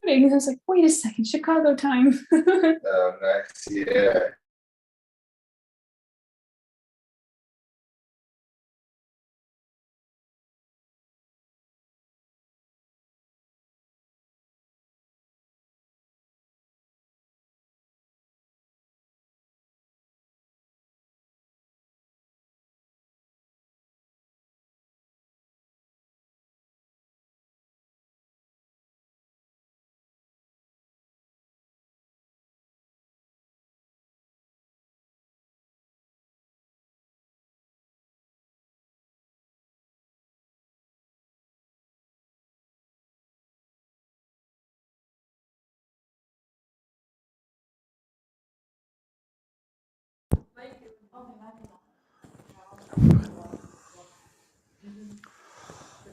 I was like, wait a second, Chicago time. Next year.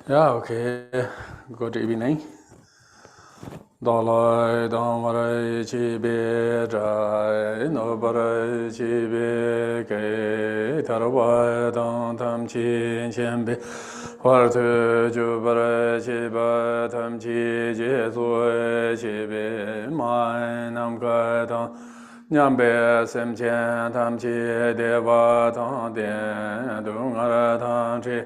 Yeah, okay. Good evening. Dalai Dhammarai Chibe Jai Nobarai Chibe Kei Tarvai Dam Tam Chi Chenbe Wartu Jubarai Chiba Tam Chi Jesu Chibe Mai Nam Kai Tam Nyambe Sem Chen Tam Chi Deva Tam Den Dungara Tam Chi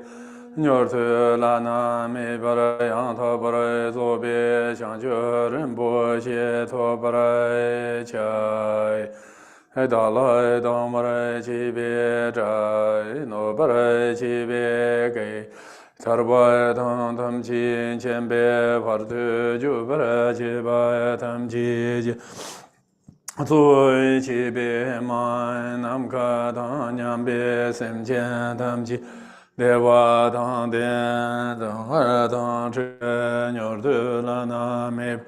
Nyortu lana mi barayang to baray zobe changchu rinpoche to baray chay. Dalai dhammaray chibe chay, no baray chibe kay. Tarbay tam tam chi chenpe partu ju baray chiba tam chi ji. Zui chibe mai nam ka tam nyambe sem chen tam chi. Deva dang den dang har dang chen nyor du la na me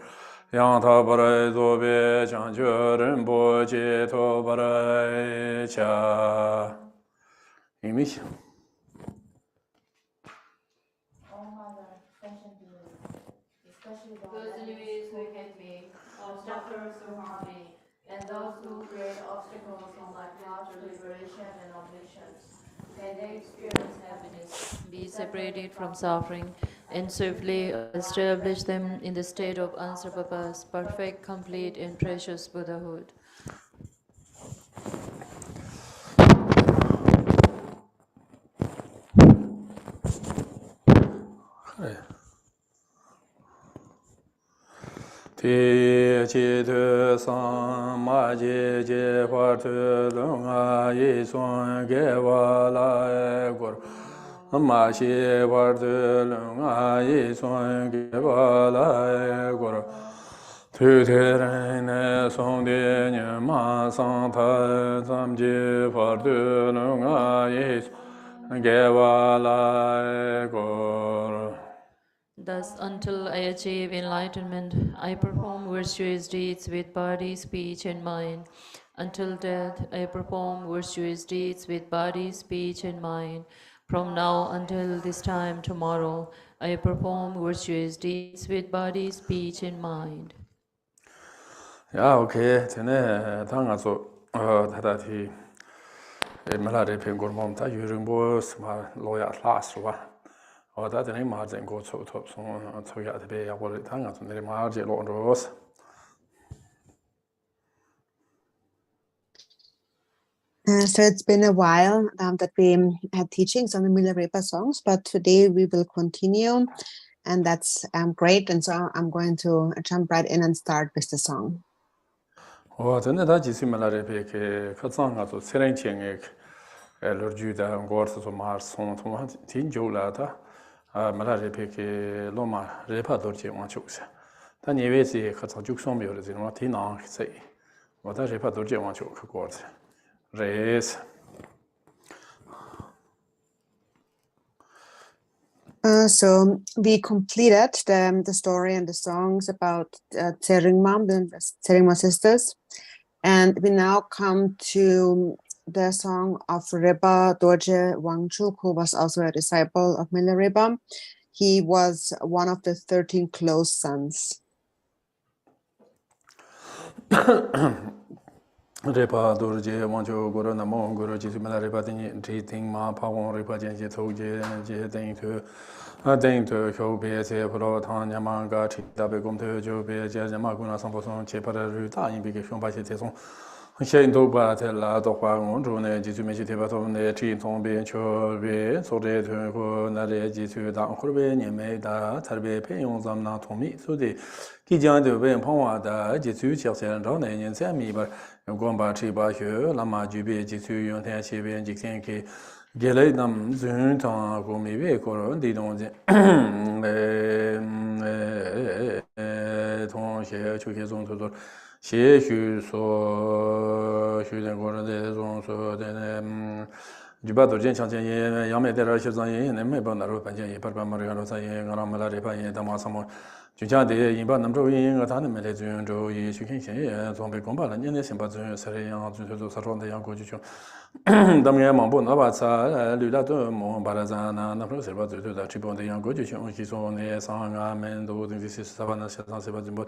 yang ta parai zo be chang chu ren bo che to parai cha. English. Those enemies who hate me, obstacles who harm me, and those who create obstacles in my path to liberation and omniscience. May they experience happiness, be separated from suffering, and swiftly establish them in the state of unsurpassed, perfect, complete, and precious Buddhahood. Ti chi tu san ma ji ji hua tu lung a yi sun ge wa la e gur. Ma shi hua tu lung a yi sun ge wa la e gur. Tu te ren ne song de nye ma sang ta sam ji hua tu lung a yi sun ge wa la e gur. Thus, until I achieve enlightenment, I perform virtuous deeds with body, speech, and mind. Until death, I perform virtuous deeds with body, speech, and mind. From now until this time tomorrow, I perform virtuous deeds with body, speech, and mind. Yeah, okay. Tene tanga so tada thi Milarepa gormom ta yuringbo sma loya last wa. Da tene ma zen go so top so ya de ya wo tanga so ne ma je lo ros. So it's been a while that we had teachings on the Milarepa songs, but today we will continue, and that's great. And so I'm going to jump right in and start with the song. Tene da ji Milarepa ke khatsanga so sereng cheng ek lorju da ngor so mar son to ma tin jo la ta Milarepa ke lo ma repa dorje ma chu sa. Ta ni we si khatsa juk som yo le zin ma tin na sei. Wa da repa dorje ma chu ka gor. Race. So we completed the story and the songs about Tseringma, the Tseringma sisters, and we now come to the song of Rinchen Dorjee Rinpoche, who was also a disciple of Milarepa. He was one of the 13 close sons. Rinchen Dorjee Rinpoche Guru Namo Guru Ji Milarepa Ding Ting Ma Pa Won Rinpoche Ji Tho Je Je Ding Tu Ding to Hyo Be Se Pro Tan Yamanga Chitabe Gom to Jo Be Jamaguna Samposon Chepara Ruta in Big Shomba Teson. Shen do ba te la do hua gong zhu ne ji zu me ji te ba to ne chi tong bi cho bi so de tu ko na le ji tu da hu be ni me da tar be pe yong zam na tong mi so de ki jiang de ben pong wa da ji zu xiao xian zhao ne yin zai mi ba gong ba chi ba xue la ma ju bi ji tu yong tian xi bian ji tian ki ge lei nam zun tang gu mi wei ko ron di dong jin tong xie chu ke zong tu tu 些许所许的过程的中所的举办多件强健也杨梅的些张也能没办那罗本件也把把马里罗在也让马拉这把也他妈什么就像的一般南州也个他们没得资源州也去看些也总被公办了年年先把资源设立样就都啥状的样过去就他们也忙不那把啥绿大都忙把它咱那不是把最多的这帮的样过去去其中呢上俺们都这些啥把那些上些把全部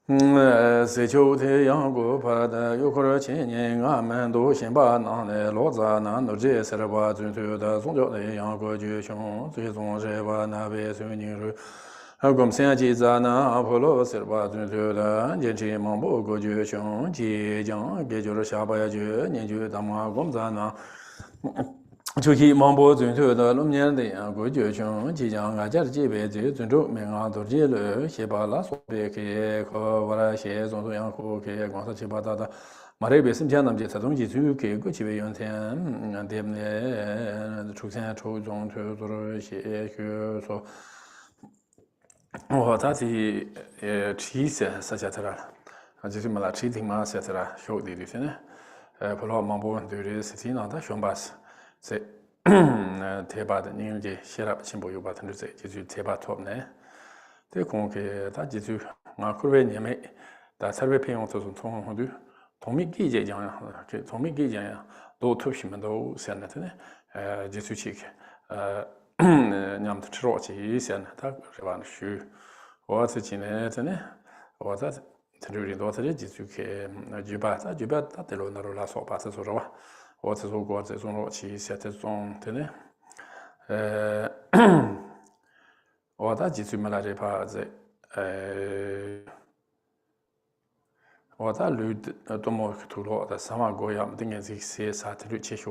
se chiu te yang gu pa da yu ko chen yin nga men du xin ba na ne lo za na no je se ba zun tu da zong jiao de yang gu ju xiong zui zong je ba na be su ni ru ha gom xian ji za na po lo se ba zun tu da jian chi mong bo gu ju xiong ji jiang ge ju xia ba ya ju nian ju da ma gom za na 就去忙不准头的龙年的样过就像即将俺家的几辈子尊重民安都记了先把那所别给和我来些种种样和给光是七八糟的马这边身边那么些东西就给过去用天店呢出现抽中就做了些就说我他的吃些啥些的了啊就是嘛吃挺嘛些的了小的的呢不老忙不对的事情那他上班是 세 대바드 님제 시랍 친구 요바튼 제 지주 대바 톱네 대 공개 다 지주 아 그러면 님에 다 서베 평소선 통화도 동미기 제장야 그 동미기 제장야 도 톱시면도 센네네 지수치 냠도 트로치 센 다 그런 슈 어서 지내네 어서 들으리 도서리 지수케 주바다 주바다 들어나로라 소바서 소로와 我这首歌这种乐器写这种的呢，我大几岁没来这趴子，我大路的多么土路的，三万个样，等于这些啥的路去学，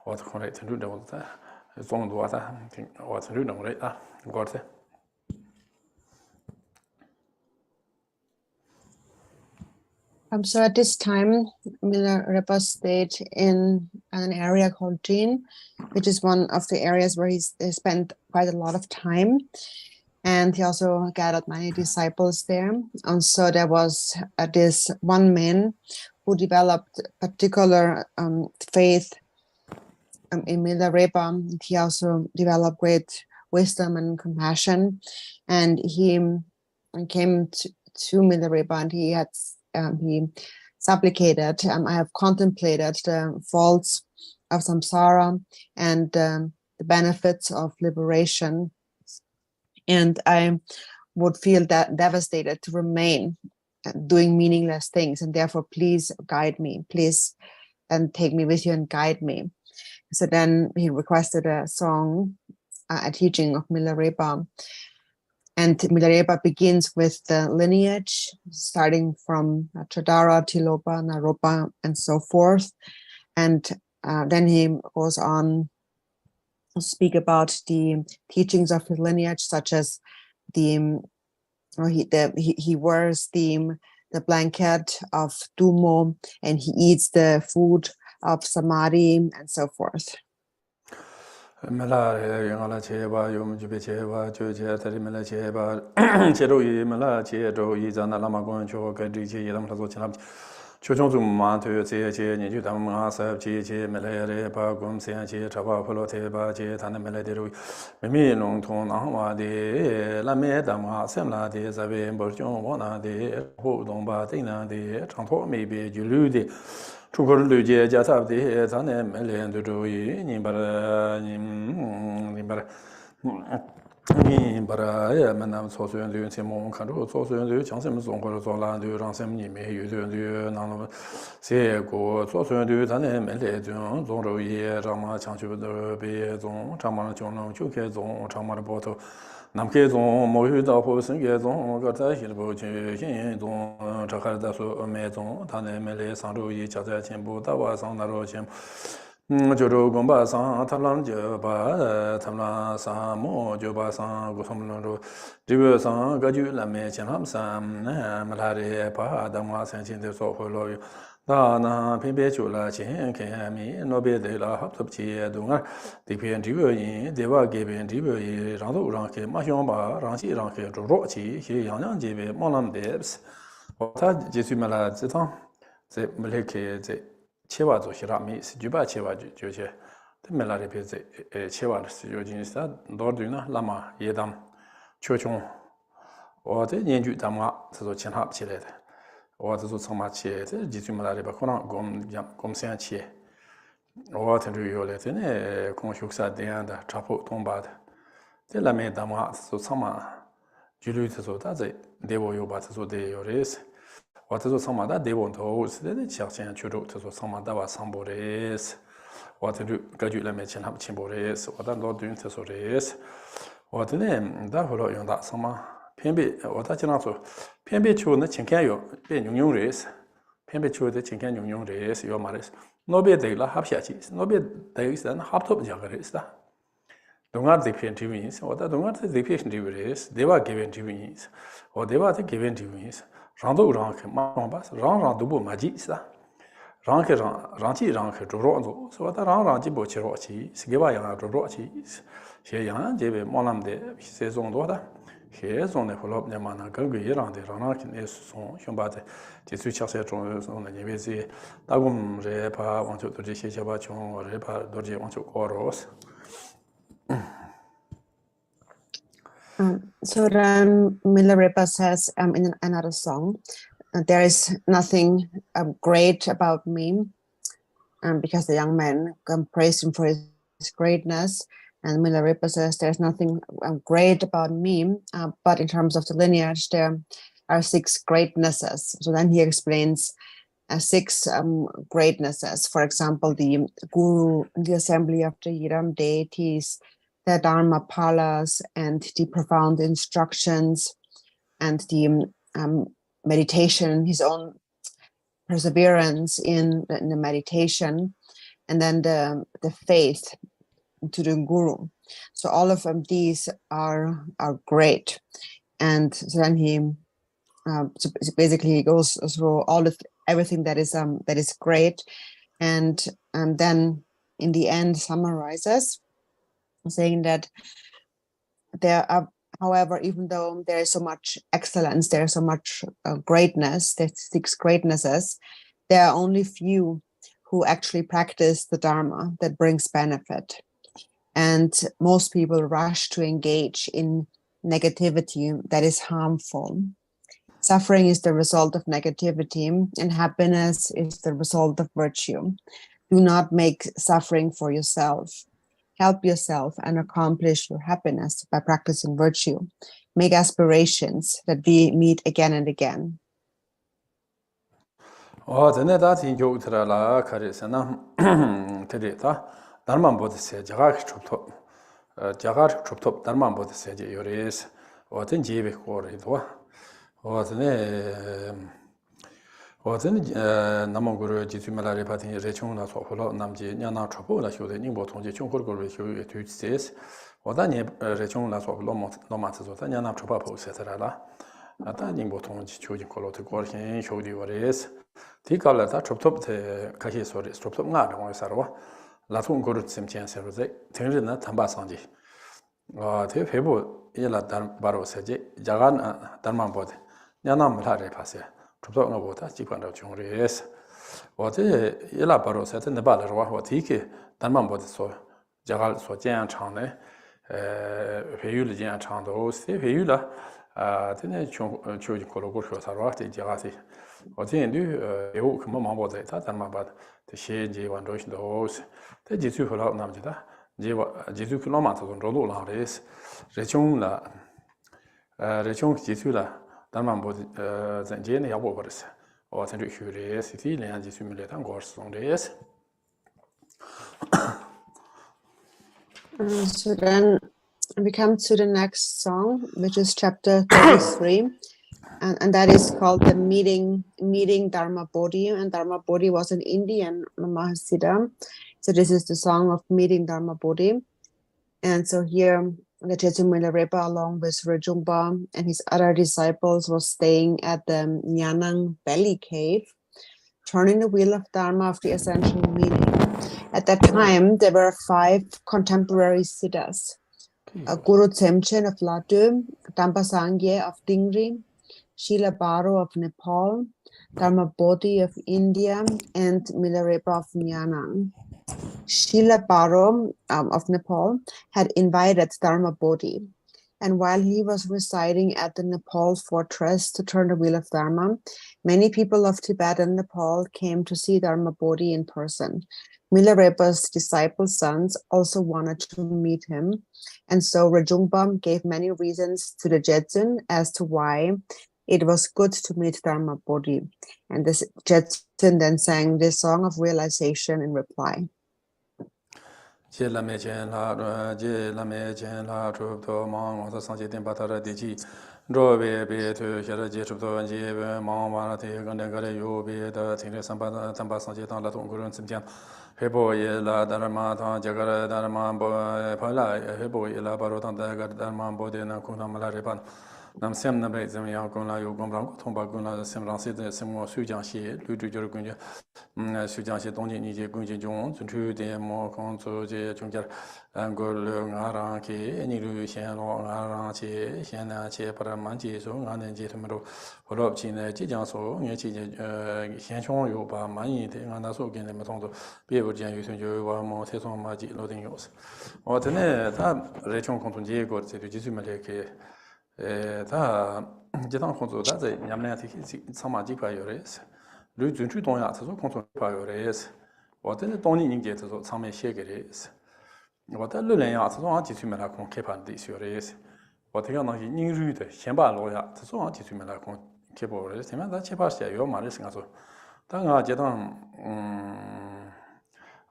我可能听路的我的，中多的，我听路的我的啊，我的。 So at this time, Milarepa stayed in an area called Jin, which is one of the areas where he spent quite a lot of time. And he also gathered many disciples there. And so there was this one man who developed particular faith in Milarepa. He also developed great wisdom and compassion. And he came to Milarepa and he had he supplicated, I have contemplated the faults of samsara and the benefits of liberation. And I would feel that devastated to remain doing meaningless things. And therefore, please guide me, please, and take me with you and guide me. So then he requested a song, a teaching of Milarepa. And Milarepa begins with the lineage, starting from Chadara, Tilopa, Naropa, and so forth. And then he goes on to speak about the teachings of his lineage, such as he wears the blanket of Dumo, and he eats the food of Samadhi, and so forth. Mela yangala cheba yom jube cheba joje tari mela cheba chero yi mela chero yi zana lama gon cho ga di che yedam lazo chinam cho chong zu ma to che che ni ju dam ma sa che che mela re pa gom se che chaba pholo te ba che tan mela de ru me mi long thong na wa de la me dam ma sem la de za be bo chong wa na de ho dong ba ding na de chang tho me be ju lu de 出口旅界加差的，咱呢每年都注意，你把它，你把它， bara manam so so yön se mon kan ro so so yön chang sem song ko zo la de rang sem ni me yu de nang se go so so yön dan ne me le zong zong ro ye rang ma chang chu de be zong chang ma chong nong chu ke zong chang ma de bo to nam ke zong mo yu da po sen ge zong ga ta hi bo che yin zong cha kha da so me zong dan ne me le sang ro yi cha za chen bo da wa sang na ro chen Joro gomba san talam joba tamla san mo joba san gusomlo diwe san gaju la me chenam san malare pa damwa san chin de so holo da na pin be chu la chen ke mi no be de la hap top chi du nga di pin diwe yin dewa ge bin diwe yi rang do rang ke ma hyong ba rang chi rang ke ro chi he yang yang je be mo lam de ta je suis malade c'est temps c'est me ke chewa zo hirami si juba chewa jo che te melare pe chewa si jo jin sta dor du na lama yedam chochong o de nian ju dama zo chen hap che le de o zo sama che te ji ju melare ba kona gom sen che o te ru yo le te ne kong shuk sa de da chapo tomba de te la me dama zo sama ju lu zo da ze de wo yo ba zo de yo res Watazo samada devon to sede cherchen churu to samada wa sambores wataru gaju la mechen hab chimbores wadan do dun tesores wadane da holo yonda sama pembe wadachina so pembe chu na chenkan yo be nyung res pembe chu de chenkan nyung res yo mares nobe de la habsha chi nobe de is dan hab top jagares da dongar de pen timis wada dongar de pen timis deva given timis o deva de given timis Rando rang ke ma bas rang dubo maji sa rang ke rang ke ro zo so da rang ji bo chi ro chi sige ba yang ro chi xie yang je be mo lam de se zong do da xie zong ne folop ne ma na ge ge rang de rang ke ne song xiong ba de ji su qiao se zhong zong ne ye zi da gong re pa wang chu de xie xie ba chong re pa do ji wang chu ko ro So Milarepa says in another song, there is nothing great about me, because the young man praised him for his greatness. And Milarepa says there's nothing great about me, but in terms of the lineage, there are 6 greatnesses. So then he explains 6 greatnesses. For example, the guru, the assembly of the Yiram deities, the dharma palas, and the profound instructions, and the meditation, his own perseverance in the meditation, and then the faith to the guru. So all of them, these are great. And so then he so basically he goes through everything that is great, and then in the end summarizes, saying that there are, however, even though there is so much excellence, there is so much greatness, there's 6 greatnesses, there are only few who actually practice the dharma that brings benefit. And most people rush to engage in negativity that is harmful. Suffering is the result of negativity, and happiness is the result of virtue. Do not make suffering for yourself. Help yourself and accomplish your happiness by practicing virtue. Make aspirations that we meet again and again. 전에 다 진교 들어라 가르세나 데리다 달만 보듯이 자가 좁톱 달만 보듯이 요레스 어떤 집에 거래도 어전에 남원구를 지수말에 받은 레총나 소홀로 남지 냐나 초보라 쇼데 닝보 통제 총고를 쇼에 뒤지스 어다니 레총나 소홀로 노마트조다 냐나 초바 보세더라라 아다 닝보 통지 조지 콜로트 거신 쇼디 워레스 디칼라다 좁톱테 카히 소리 좁톱 나랑 와서와 라통 거를 셈치한 서로제 등르나 담바상지 대 회부 일라 바로 세제 자간 달만 보데 냐나 말하래 파세 좁톱 나보다 지관도 중레스 어제 일라 바로 세테 네발로 와 디케 달만 보데 소 자갈 소제한 창네 회유를 제한 창도 세 회유라 되네 조지 콜로고 쇼사로 때 자가시 어제인도 요 그만 마보다 다 달만 봐 대신지 완도신도 대 지수 흘러 남지다 Jesu Kuloma to Rolo Lares, Rechung la Rechung Jesu la, Dharma Body Zanjane Yabovers, or Sandra Curious, City, and Jesu Millet and Gors on days. So then we come to the next song, which is chapter 33, and that is called the meeting Dharma Bodhi, and Dharma Bodhi was an Indian Mahasiddha. So this is the song of meeting Dharma Bodhi. And so here the Chichen Milarepa, along with Rajumba and his other disciples, was staying at the Nyanang Valley Cave, turning the wheel of Dharma of the essential meaning. At that time, there were 5 contemporary siddhas: Guru Tsemchen of Ladu, Dampa Sangye of Dingri, Srila Baro of Nepal, Dharma Bodhi of India, and Milarepa of Nyanang. Srila Baro of Nepal had invited Dharma Bodhi, and while he was residing at the Nepal fortress to turn the wheel of Dharma, many people of Tibet and Nepal came to see Dharma Bodhi in person. Milarepa's disciples' sons also wanted to meet him, and so Rajungpa gave many reasons to the Jetsun as to why it was good to meet Dharma Bodhi. And this Jetsun then sang this song of realization in reply. Hebo la dharma ta jagara dharma bo phala hebo la barotan dharma bo de na kuna Milarepa nam sem na bre zem ya kon la yo gom rang thong ba gun la sem rang se de sem mo su jiang xie lu zhu zhe gun je su jiang xie dong jin ni je gun jin zhong zun chu de mo kong zu je zhong jia an go le nga rang ke ni lu xian lo nga rang che xian na che para man ji so nga nen je them ro ho lo chi ne ji jiang so ye chi je xian chong yo ba man yi de nga na so gen de ma tong zo bie bu jian yu sun jo wa mo te song ma ji lo ding yo se o de ne ta re chong kong tong je go de ji su ma le ke 다 제당 콘소 다제 냠내한테 상마지 봐요레스 르 준추 동야 저서 콘소 봐요레스 어떤 돈이 인게 저서 상매 시에게레스 어떤 르len야 저서 아 지수면라 콘 개판데 있어요레스 어떻게 나기 닝르데 현바로야 저서 아 지수면라 콘 개보레스 되면 다 제바시야 요 말을 생각서 당아 제당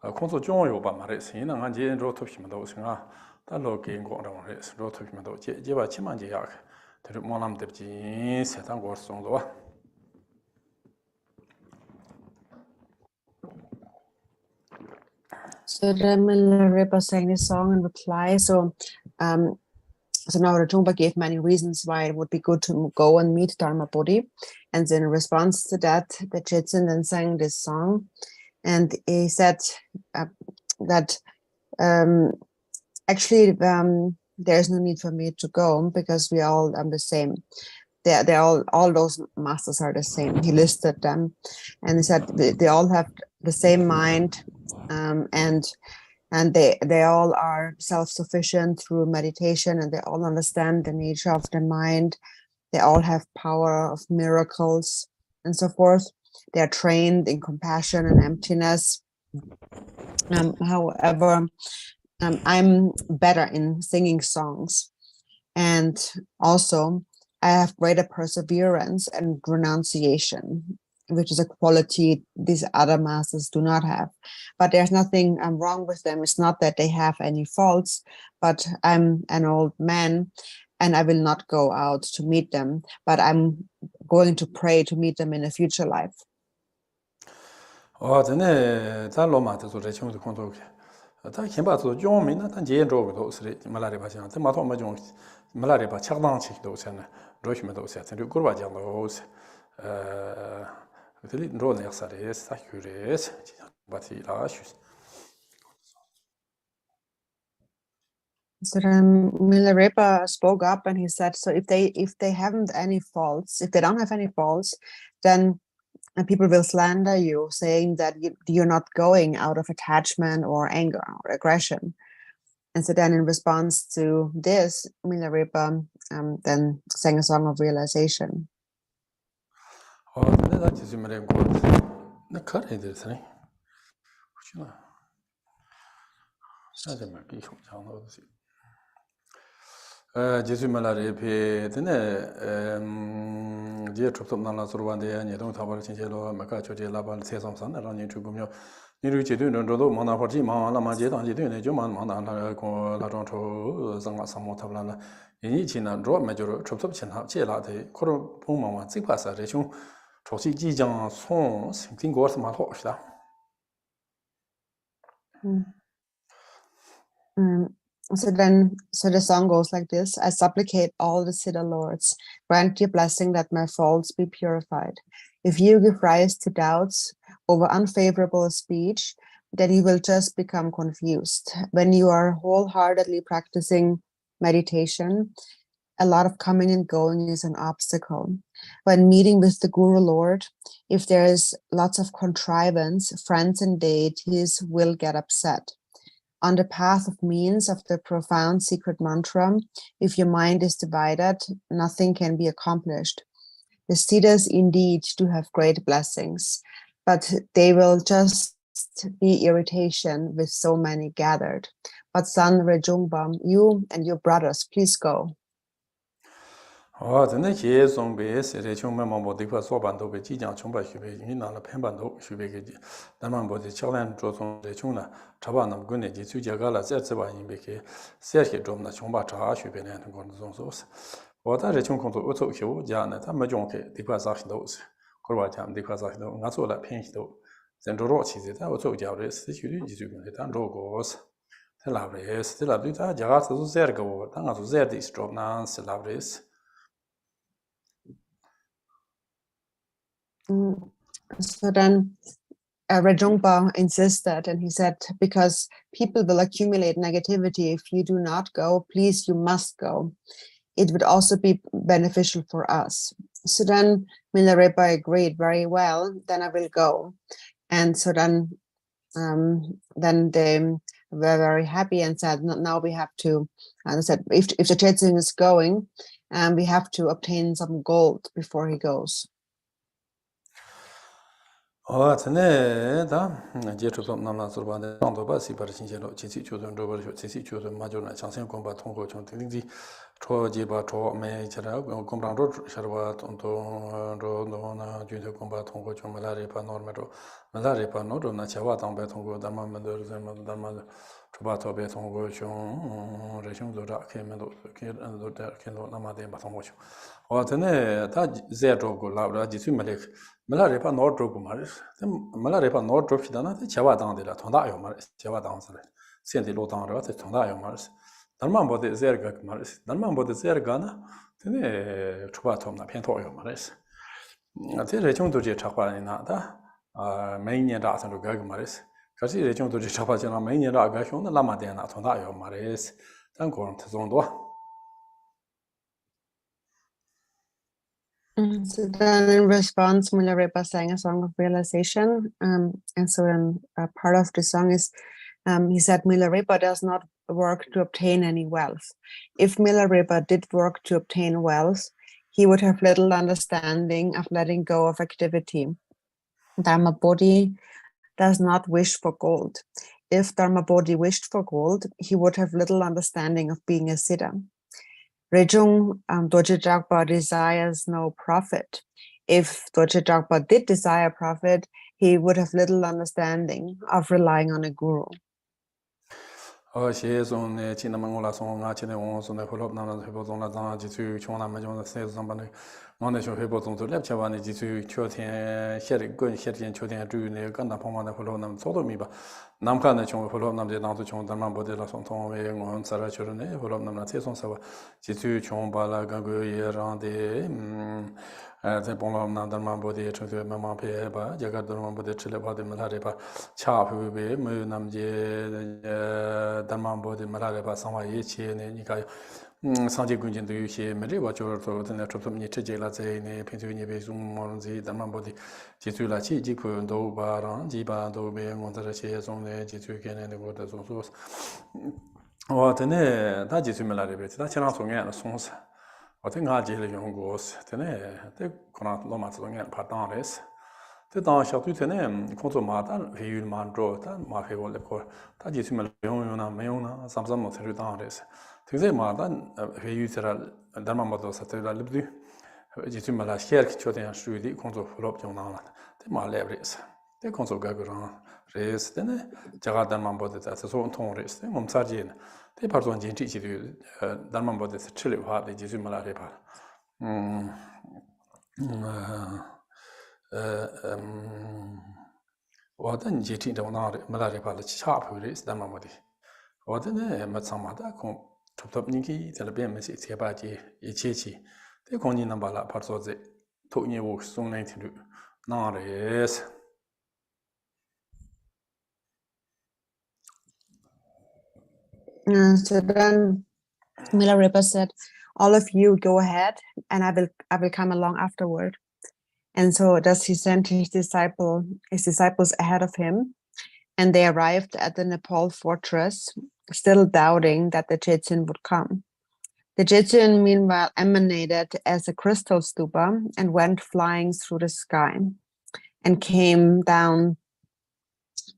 콘소 종요 봐 말레스 이는 한 제는 로톱시면 더 생각 달로 개인 거라고 해서 로토기면도 제바 치만지 약 들 모남 됩지 세상 거성도 So the Milarepa sang this song in reply. So now Rajungpa gave many reasons why it would be good to go and meet Dharma Bodhi, and in response to that, the Jetsun then sang this song, and he said that actually, there's no need for me to go because we all the same. They're all those masters are the same. He listed them, and he said they all have the same mind, and they all are self-sufficient through meditation, and they all understand the nature of the mind. They all have power of miracles and so forth. They are trained in compassion and emptiness. However, I'm better in singing songs, and also I have greater perseverance and renunciation, which is a quality these other masters do not have. But there's nothing wrong with them. It's not that they have any faults, but I'm an old man and I will not go out to meet them, but I'm going to pray to meet them in a future life. 다 현바도 용민나 단 제로도 스리 말라레바 장 마토 마종 말라레바 착당 책도 잖아 로시메도 오세 그 거바장도 그들이 로네 역사레스 사큐레스 바티라슈 So then Milarepa spoke up and he said, so if they haven't any faults, if they don't have any faults, then people will slander you, saying that you're not going out of attachment or anger or aggression. And so then in response to this, Milarepa then sang a song of realization. Songs of Milarepa, dear Drupon Rinchen Dorjee Rinpoche, Makacho Laban Sesam San, around you to Gumio. Niruchi Dodo, Monaporti, Mana Majid, and you do Juman, Mana, Laronto, Zanga Samotabana, in each in a draw major Trupson, Chelate, Koro Puma, Zipasa, Rechon, Trosi Jijan, Songs, Fingers Matoshla. So the song goes like this: I supplicate all the Siddha lords, grant your blessing that my faults be purified. If you give rise to doubts over unfavorable speech, then you will just become confused. When you are wholeheartedly practicing meditation, a lot of coming and going is an obstacle. When meeting with the Guru Lord, if there is lots of contrivance, friends and deities will get upset. On the path of means of the profound secret mantra, if your mind is divided, nothing can be accomplished. The Siddhas indeed do have great blessings, but they will just be irritation with so many gathered. But son Rejungba, you and your brothers, please go. Oh, the next year, some base, Rechung Mambo, the first Sobando, Jijan Chumba, in on the Pembando, Shubeki, the Mambo, the Chalan, Joson, Rechuna, Tabanam Guneji, Sujagala, Zetseba in Beke, Serki Dom, the Chumba, Shubin and Gonzos. What are Rechung to Otto, Janet, and Majonke, the Quasach Corvatam, the Quasach, Nasola, Pinch, then Rochi, that was so Jaris, the Judy, and Rogos. The Labris, the Labita, Jaras, Zergo, Tangas Zerdis, drop Nance, Labris. So then Rejungpa insisted, and he said, because people will accumulate negativity if you do not go, please, you must go. It would also be beneficial for us. So then Milarepa agreed, very well, then I will go. And so then they were very happy and said, now we have to, and I said, if the Chetsin is going, we have to obtain some gold before he goes. Oh, today, Drupon Namna Surban, Basi, Parchinelo, Chisi children, Chisi children, Major, Chanson Combat, Tongo, Chontingi, Trojiba, Tro, May, Combrand Road, Sharbat, Dona, Junior Combat, Tongo, Malarepa, Normedo, Malarepa, Nodo, Nachawat, and Betongo, Dama, Dama, Trobato, Betongo, Rechung Dorak, came and Namade, Batomocho. Oh, today, Zero go loud, Jisumelek. Milarepa Nord Drop Maris, the Milarepa Nord Drop Dana, the Chavadan de la Tondaio Maris, Chavadan, Saint Lotan, the Tondaio Maris, Dalmambo de Zergak Maris, Dalmambo de Zergana, the Chubatom, the Pentoio Maris. The Rinchen Dorjee Chaparinata, Mania Datan to Gag Maris, Kasi Rinchen Dorjee Chapajana, Mania Gashon, the Lamadena Tondaio Maris, Tankorn Zondo. So then in response, Milarepa sang a song of realization. And so then part of the song is, he said, Milarepa does not work to obtain any wealth. If Milarepa did work to obtain wealth, he would have little understanding of letting go of activity. Dharma Bodhi does not wish for gold. If Dharma Bodhi wished for gold, he would have little understanding of being a Siddha. Rinchen Dorjee desires no profit. If Dorjee did desire profit, he would have little understanding of relying on a guru. Oh, she is on the Chinamangola song, actually, on the Holopna, people on the Jitu, Chona, Majon, says somebody, Monation people on the Lepchavani, Jitu, Chotin, Sherry, good Sherry and Chotin, Drew, Ganda Pomana, Holonam, Sodomiba, Namkana Chon, Holonam, the Nanto Dama Bodilla, Sonton, on Sarah Churne, Holonam, Tesson Sava, Jitu, Chon, Bala, Gangu, Rande, the Bonam, Dama Bodi, to Mamma Peba, Jagadama Bodi, Chileba, the Milarepa, Chap, who be Munam, Dharma Bodhi Milarepa Sama Yechi and Nika Sanji Gunjin to Yushi, Meriwa Chorto, the Netrotum Nichela, Pintu Besum Monzi, Dharma Bodhi, Jitula Chi, Jipu, Do Baran, Jiba, Dobe, Montarachi, on the Jitu Ken and the waters on source. What in a Tajitu Milarepa, that's an answer songs. What in Haji Young goes, Tene, the Konat Lomas and Patanes. The down shot with an contomatal, he man draw that my favor the core. That is Meona, some of the downers. To the Mardan, he used a Dharma Satella Libdi, Jitumala Sherk Chotan Shudi, conto Flop Jonana, the Malabris. The consul Gagaran race, then Jagadan Body as a sort of race, the Momsargin. The person teach you Dharma Body chili hard, the Milarepa. Wadan jiti da wana Milarepa the sharp race Dharma Body. Wadan Matsamada com top Niki, Telebian Messi Tiabaji, Ichichi. The Koni Nambala parts of the Tony walks soon 92. Now, yes. So then Milarepa said, all of you go ahead and I will come along afterward. And so thus he sent his disciples ahead of him, and they arrived at the Nepal fortress, still doubting that the Jetsun would come. The Jetsun meanwhile emanated as a crystal stupa and went flying through the sky and came down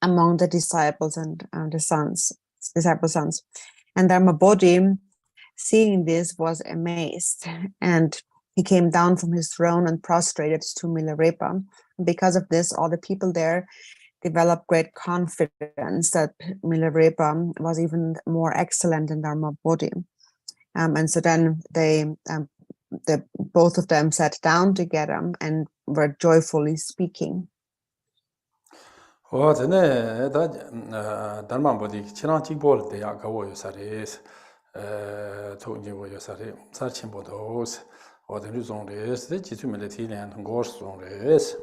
among the disciples and disciple sons. And Dharma Bodhi, seeing this, was amazed, and he came down from his throne and prostrated to Milarepa. Because of this, all the people there developed great confidence that Milarepa was even more excellent than Dharma Bodhi. And so then both of them sat down together and were joyfully speaking. Dharma Bodhi, Chiranchi Bol, the Agawo Saris, Tony Sari, Sarchim Bodos, or the news on this, the Chitumility and Ghost on this.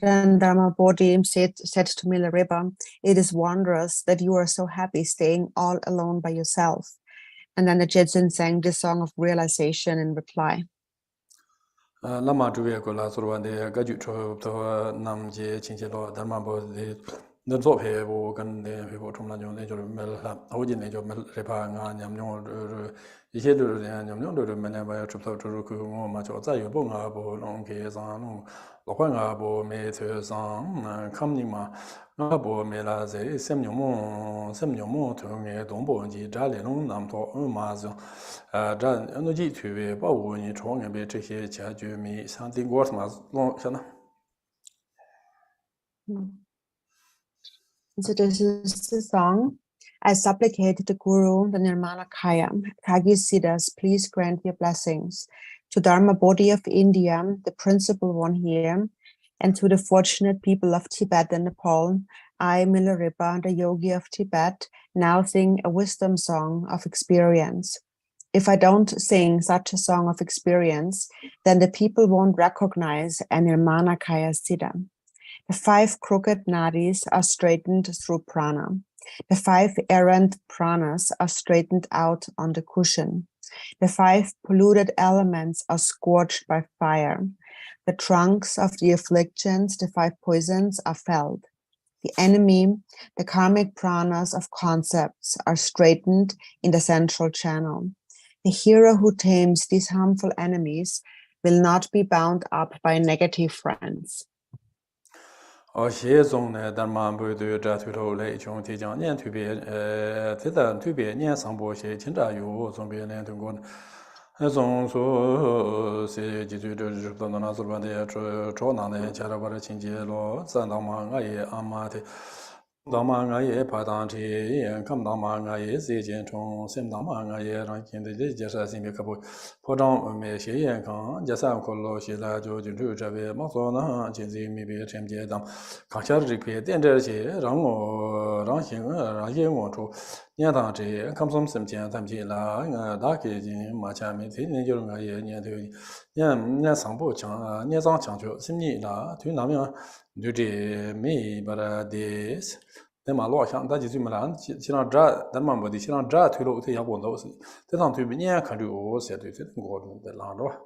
Then Dharma Bodhi said to Milarepa, it is wondrous that you are so happy staying all alone by yourself. And then the Jetsun sang this song of realization in reply. Lama Juve Gola Survande, Gaju to Namje, Chinchelo, Dharma Bodhi, the Zope, Wogan, the people from Lanyon, Mel, Odin, Repa, Yamno, Yedu, and Yamno, Meneva, Trupu, much of Zayu, Bongabo, Long Kazan, Loquangabo, Metesan, Kamnima, Nabo, Melaze, Semyomo, Tung, Dombo, Jali, Namto, Mazo, Jan, Energy to Bawu, Chong, and Betty, Chaju, something worth was long. So this is the song. I supplicated the Guru, the Nirmanakaya, Kagisiddhas, please grant your blessings to Dharma Bodhi of India, the principal one here, and to the fortunate people of Tibet and Nepal. I, Milarepa, the yogi of Tibet, now sing a wisdom song of experience. If I don't sing such a song of experience, then the people won't recognize a Nirmanakaya Siddha. The 5 crooked nadis are straightened through prana. The 5 errant pranas are straightened out on the cushion. The 5 polluted elements are scorched by fire. The trunks of the afflictions, the 5 poisons, are felled. The enemy, the karmic pranas of concepts, are straightened in the central channel. The hero who tames these harmful enemies will not be bound up by negative friends. Xie zong ne Dharma Bodhi zha tu tou lei chung ti jiang nian tu bie tidan tu bie nian sang bo xie qin zha yu zong bie nian tung guan zong su si ji zui zhi zhi dan na zu ban de zhuo na ne jia ra ba de qin jie lo zan dang ma nga ye a ma ti dang ma nga ye pa dang ti yan kam dang ma nga ye zi jian chung sim dang ma nga ye rang qin de jie sha xin bie ka bo po zhang me xie yan kang jia san ko lo xie la zhu jin zhu zhe bie ma zo na qin zi mi bie chen jie dang kang xia ri pie dian zhe xie rang wo rang xing rang ye wo chu nian dang zhi kam som sim jian tam ji la nga da ke jin ma cha mi ti nian jiu nga ye nian tu nian sang bo chang nian zang chang ju sim ni la tu na mian du zhi mi ba da des de ma luo xiang da ji zui ma lan qi rang zha Dharma Bodhi qi rang zha tu lo ti ya guan dou si de dang tu bi nian kan ju xie tu ti guo de lang zhe.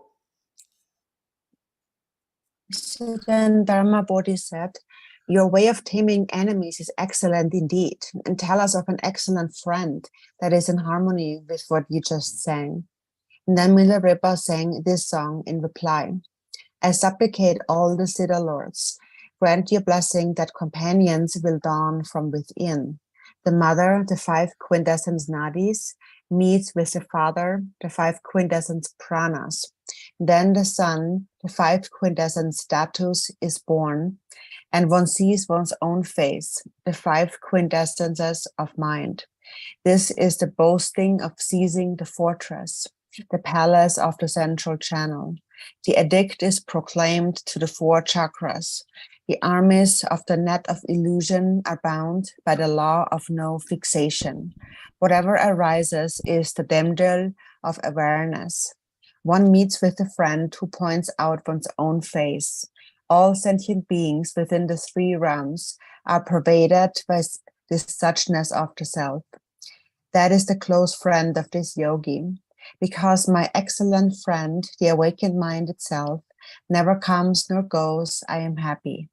So then Dharma Bodhi said, your way of taming enemies is excellent indeed, and tell us of an excellent friend that is in harmony with what you just sang. And then Milarepa sang this song in reply. I supplicate all the Siddha lords, grant your blessing that companions will dawn from within. The mother, the 5 quintessence nadis, meets with the father, the 5 quintessence pranas. Then the son, the 5 quintessence dhatus, is born, and one sees one's own face, the 5 quintessences of mind. This is the boasting of seizing the fortress, the palace of the central channel. The edict is proclaimed to the 4 chakras. The armies of the net of illusion are bound by the law of no fixation. Whatever arises is the demdel of awareness. One meets with a friend who points out one's own face. All sentient beings within the 3 realms are pervaded by this suchness of the self. That is the close friend of this yogi. Because my excellent friend, the awakened mind itself, never comes nor goes, I am happy.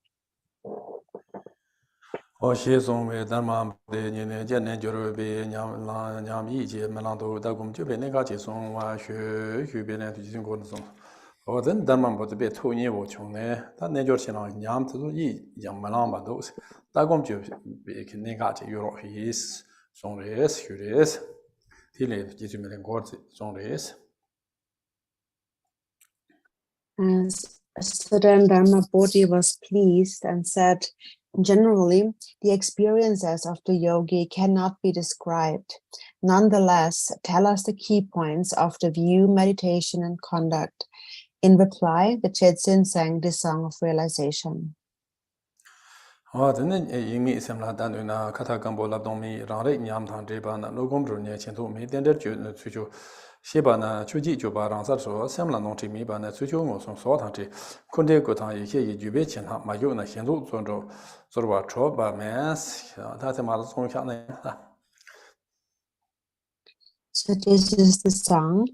dharma So then Dharma Bodhi was pleased and said, generally, the experiences of the yogi cannot be described. Nonetheless, tell us the key points of the view, meditation, and conduct. In reply, the Chetsin sang this song of realization. Shebana Chuji Juba Ransato, Semla Noti Mibana, Suchungo, some sort of Kunde Gotan, Yubichin, Mayuna, Hindu, Zondo, Zorba Troba, Mass, Tatamara. So this is the song.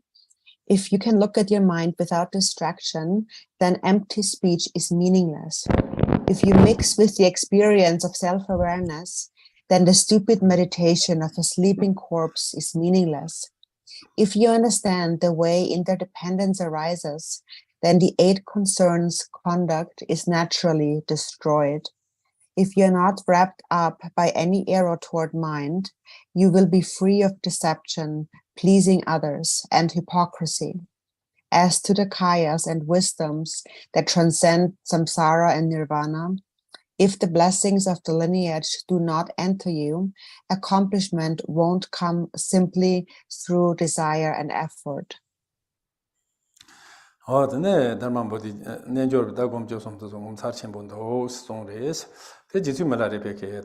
If you can look at your mind without distraction, then empty speech is meaningless. If you mix with the experience of self-awareness, then the stupid meditation of a sleeping corpse is meaningless. If you understand the way interdependence arises, then the 8 concerns conduct is naturally destroyed. If you're not wrapped up by any error toward mind, you will be free of deception, pleasing others, and hypocrisy. As to the kayas and wisdoms that transcend samsara and nirvana, if the blessings of the lineage do not enter you, accomplishment won't come simply through desire and effort. Dharma Bodhi, Nenjor, Dagum Josum, Sarchin Bondo, Stone Race, the Jizumaripeke,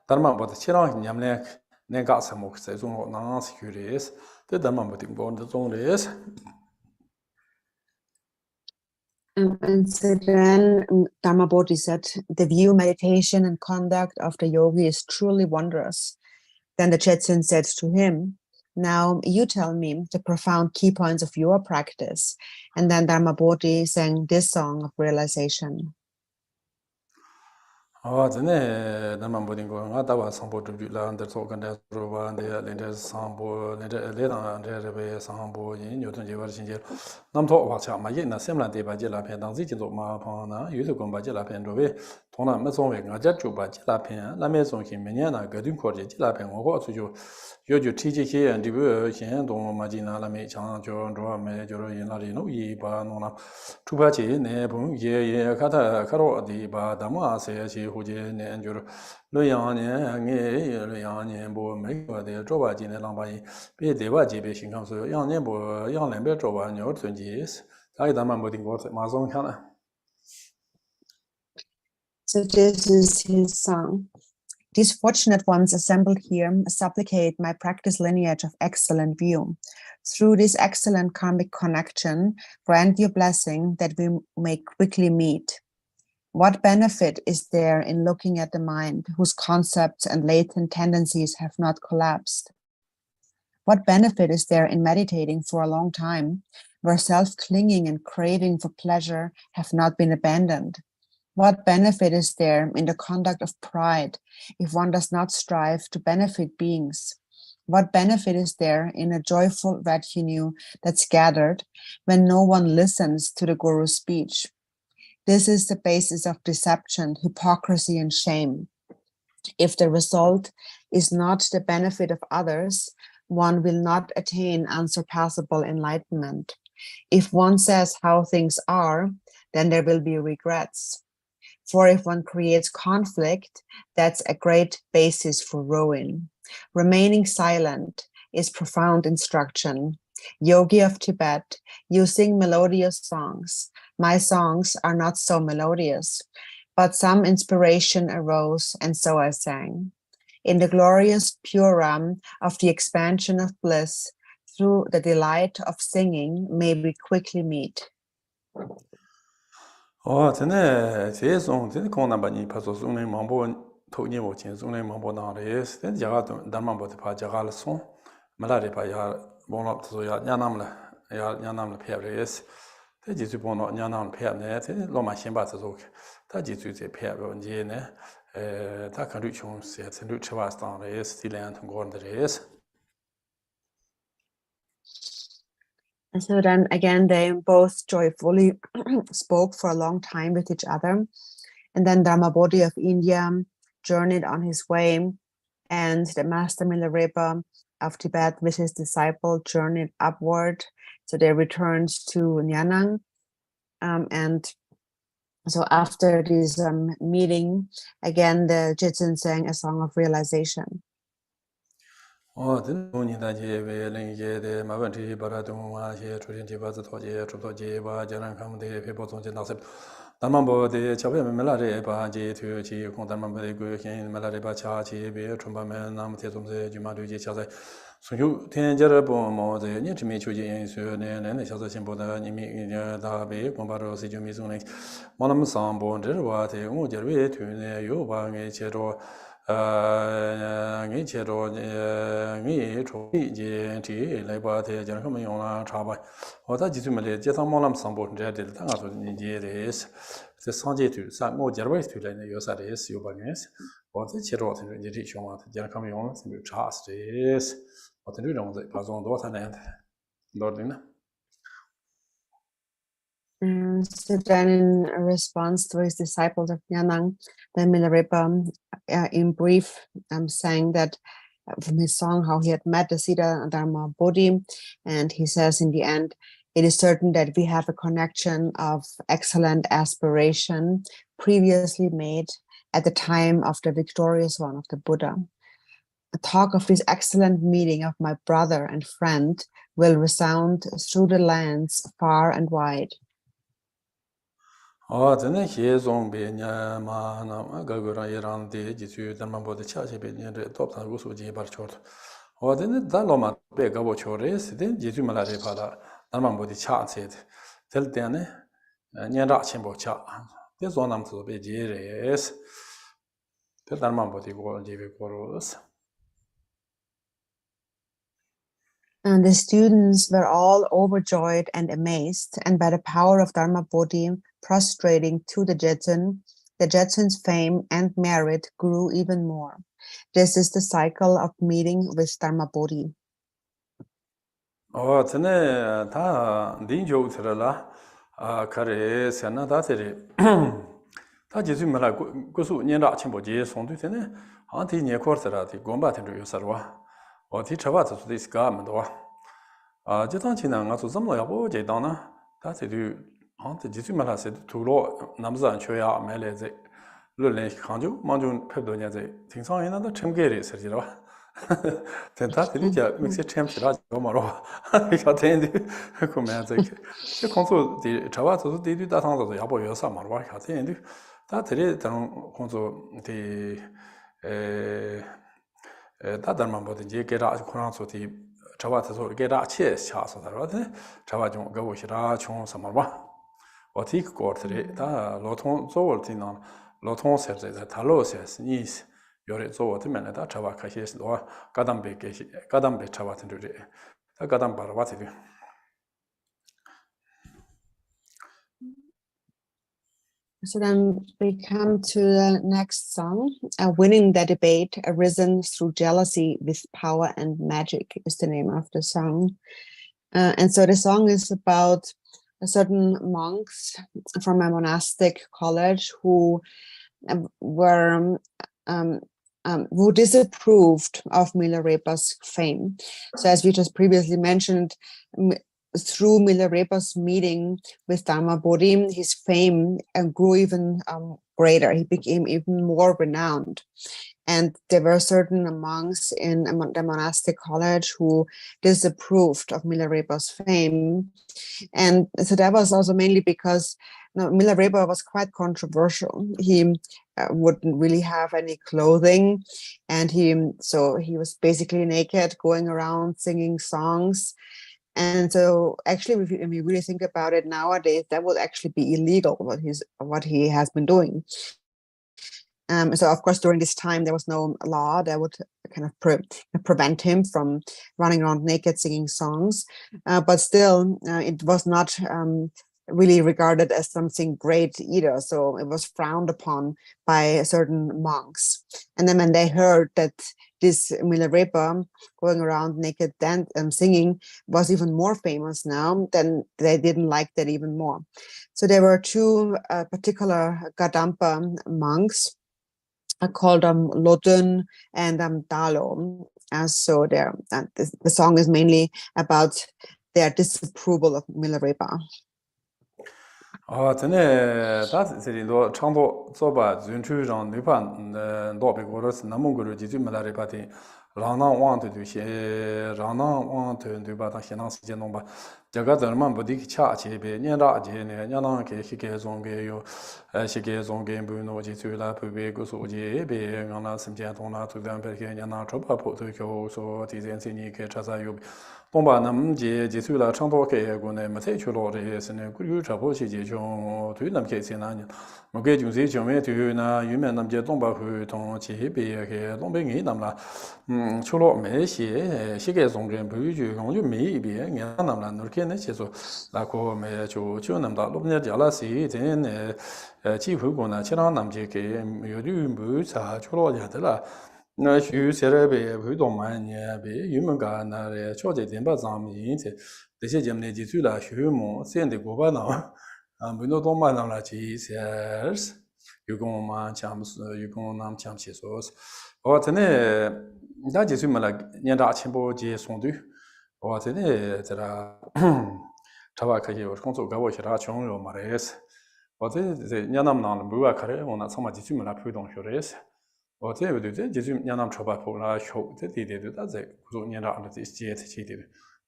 Dharma Bodhi Chirang, Yamlek, Negasamok, says on Nans Curious, the Dharma Bodhi Bond, the Zone Race. And so then Dharma Bodhi said, the view, meditation, and conduct of the yogi is truly wondrous. Then the Chetsin said to him, now you tell me the profound key points of your practice. And then Dharma Bodhi sang this song of realization. Dharma Bodhi going out, that was some boat to learn the token that Ruba and the Lenders Sambo, later and the Sambo in Newton Jever. Nam talk watch out my yin, similar day by Jelapan, Danzit of Mapana, you to come by Jelapan Rove, Tona Mason, a jet by Jelapan, La Maison Kimeniana, Gadun Court, Jelapan, or what to you. You TGK and Divu, Don Magina, La Mechan, John, Draw, Major, in Larino, Ba Nona, Tupachi, Nebun, Ye, Kata, Karo, the Badama, says he who did and your Luyan, Luyan, Bo, make the Droba in the Lambai, be the Waji, comes to young Nebo, young Lamberto, and your 20 years. I don't remember what Mazon Kana. So this is his song. These fortunate ones assembled here supplicate my practice lineage of excellent view. Through this excellent karmic connection, grant your blessing that we may quickly meet. What benefit is there in looking at the mind whose concepts and latent tendencies have not collapsed? What benefit is there in meditating for a long time where self-clinging and craving for pleasure have not been abandoned? What benefit is there in the conduct of pride if one does not strive to benefit beings? What benefit is there in a joyful retinue that's gathered when no one listens to the Guru's speech? This is the basis of deception, hypocrisy, and shame. If the result is not the benefit of others, one will not attain unsurpassable enlightenment. If one says how things are, then there will be regrets. For if one creates conflict, that's a great basis for ruin. Remaining silent is profound instruction. Yogi of Tibet, you sing melodious songs. My songs are not so melodious, but some inspiration arose, and so I sang. In the glorious pure realm of the expansion of bliss, through the delight of singing, may we quickly meet. tene 제 송 tene konambani paso sune mambo toни wo chen sune mambo na res ten jaga dharma bo pa jaga la son Milarepa ya bono so ya nyanam la phe res te ji su bono nyanam phe ne te lo ma shin ba so ta ji su je phe bo je ne ta kan ru chung se chen ru chwa sta res ti lan thong gon de res. And so then again, they both joyfully spoke for a long time with each other. And then Dharma Bodhi of India journeyed on his way, and the Master Milarepa of Tibet with his disciple journeyed upward. So they returned to Nyanang. And so after this meeting, again, the Jitsin sang a song of realization. Then Nida we Ling de Mavanti Baraduma, Trinity Bazatoje, Troje, Jaran Kam de people on the Namambo de Chabe Milarepa, J2, Chi, Condamamba de Gukin, Milarepa Chachi, Be, Trumbaman, Namtetum, Jumadu Chaza. So you Tanger Bomo, the Nitimichu in Sudan, and the Chaza Simbo, Nimi, Dabe, Pombaro, Sijumizunic, Monam Sambo, Derwa, the Ujawe, to you, Bang, Chero. Ngi chero ngi chobi je ti lai ba the jan kham yong la cha ba wa ta ji su me le je sang mo lam sang bo de ta nga so ni je de se sang je tu sa mo jar ba tu lai ne yo sa de yo ba nges wa ta chero ta ni ji chong wa ta jan kham yong la sim bu cha de wa ta ni dong de ba zong do ta ne do de na. So then in response to his disciples of Nyanang, then Milarepa in brief sang that from his song how he had met the Siddha Dharma Bodhi, and he says in the end, it is certain that we have a connection of excellent aspiration previously made at the time of the victorious one of the Buddha. The talk of this excellent meeting of my brother and friend will resound through the lands far and wide. Then he zong be nya ma na gagura iran de jitu dharma bod cha che be nya top ta gu su ji bar chot. Then da lo ma be ga bo chores then jitu Milarepa da dharma bod cha che tel de ne nya ra chen bo cha. De zo nam tu be ji res. De dharma bod go ji be koros. And the students were all overjoyed and amazed, and by the power of Dharma Bodhi prostrating to the Jetsun's fame and merit grew even more. This is the cycle of meeting with Dharma Bodhi. Tene ta din jo la kare sena ta tere ta jisu mala go su nyen ra chen bo je song du tene han ti nye kor tera ti gomba ten yo sarwa. Ti chaba ta su dis ga ma do je tang chin na nga su zam lo ya bo je dang na ta se du han ti jisu mala se tu lo nam zan chue ya me le ze le le khang ju mang ju phe do nya ze ting sang yin na da chem ge re ser ji la then that is ja mix chem chira go ma ro ich attende come as che conso di chava so di da tang so ya bo yo sa ma ro ka attende ta tere tan conso di ta dharma bod je ge ra khran so di chava so ge ra che cha so da ro de chava jong ga bo shira chung sa ma ba wa ti ko tere ta lo thong so wo ti na lo thong se de ta lo se ni 요래 저어드면 다 잡아 가시스 로 가담베 계시 가담베 잡아든지 다 가담 바로 와세요. So then we come to the next song. Winning the debate, arisen through jealousy with power and magic is the name of the song. And so the song is about certain monks from a monastic college who who disapproved of Milarepa's fame. So as we just previously mentioned, through Milarepa's meeting with Dharma Bodhi, his fame grew even greater. He became even more renowned. And there were certain monks in the monastic college who disapproved of Milarepa's fame. And so that was also mainly because Milarepa was quite controversial. He wouldn't really have any clothing, and he was basically naked, going around singing songs. And so actually, if you really think about it nowadays, that would actually be illegal, what he has been doing. So of course, during this time, there was no law that would kind of prevent him from running around naked singing songs. But still, it was not really regarded as something great either. So it was frowned upon by certain monks. And then when they heard that this Milarepa going around naked singing was even more famous now, then they didn't like that even more. So there were two particular Gadampa monks called Lodun and Dalo. So the song is mainly about their disapproval of Milarepa. 전에 다스리도 창도 조바 준추랑 네판 노베 고르스 나몽고르 지주 말레바티 라나 왕도 되시 라나 왕도 되바다 신앙 시제농바 제가 더만 보디 차체베 녀라 제네 녀나 게시게 종게요 시게 종게 부노 지주라 부베 고소지베 가나 심제 동나 투단 베게 녀나 조바 포도교소 디젠시니 게 차사요 동바 남제 지수라 창도케 고네 마세 추로레스네 구유 잡고시 제종 뒤남케 세나니 뭐게 중세 점에 뒤나 유면 남제 동바 후통 지베게 동뱅이 남라 추로 메시 시게 종전 부유 공주 미비에 냐남라 너케네 제소 라고 메조 추남다 로브냐 잘라시 제네 지후고나 치랑 남제게 요류무 자 추로야들라那许现被会动嘛呢被原本干那的超级电把咱们因此这些节目呢就做了许么现在过吧呢不能动嘛那了其实有跟我们讲是有跟我们讲起说我真的那就是么了年大前不接送的我真的在那他话可以我工作给我其他穷人嘛的是我这年那么难不话可能我那什么就是么了推动学的是我这个对这就是年那抽把破了学这地的都在做年大的这些这的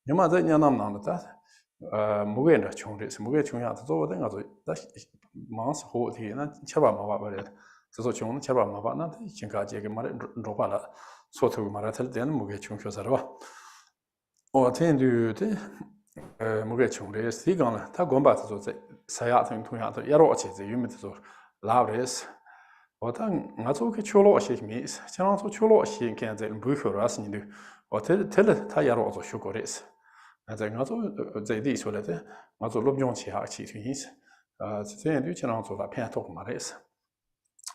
你嘛这年那么难的他每个人的穷的是每个穷下子做的那个那忙是好的那七八毛吧的这说穷七八毛吧那现在这个嘛的做法了说头嘛的他的每个穷学生吧我听的每个穷的谁讲了他光把这做这三亚同样的也老起这有没得做拉的是我当我做个秋老些没事，像做秋老些看在不会了是你的，我特了他也老做学过的是，在我做在地出来的，我做录用起下去的意思，这样就经常做了偏多嘛的是，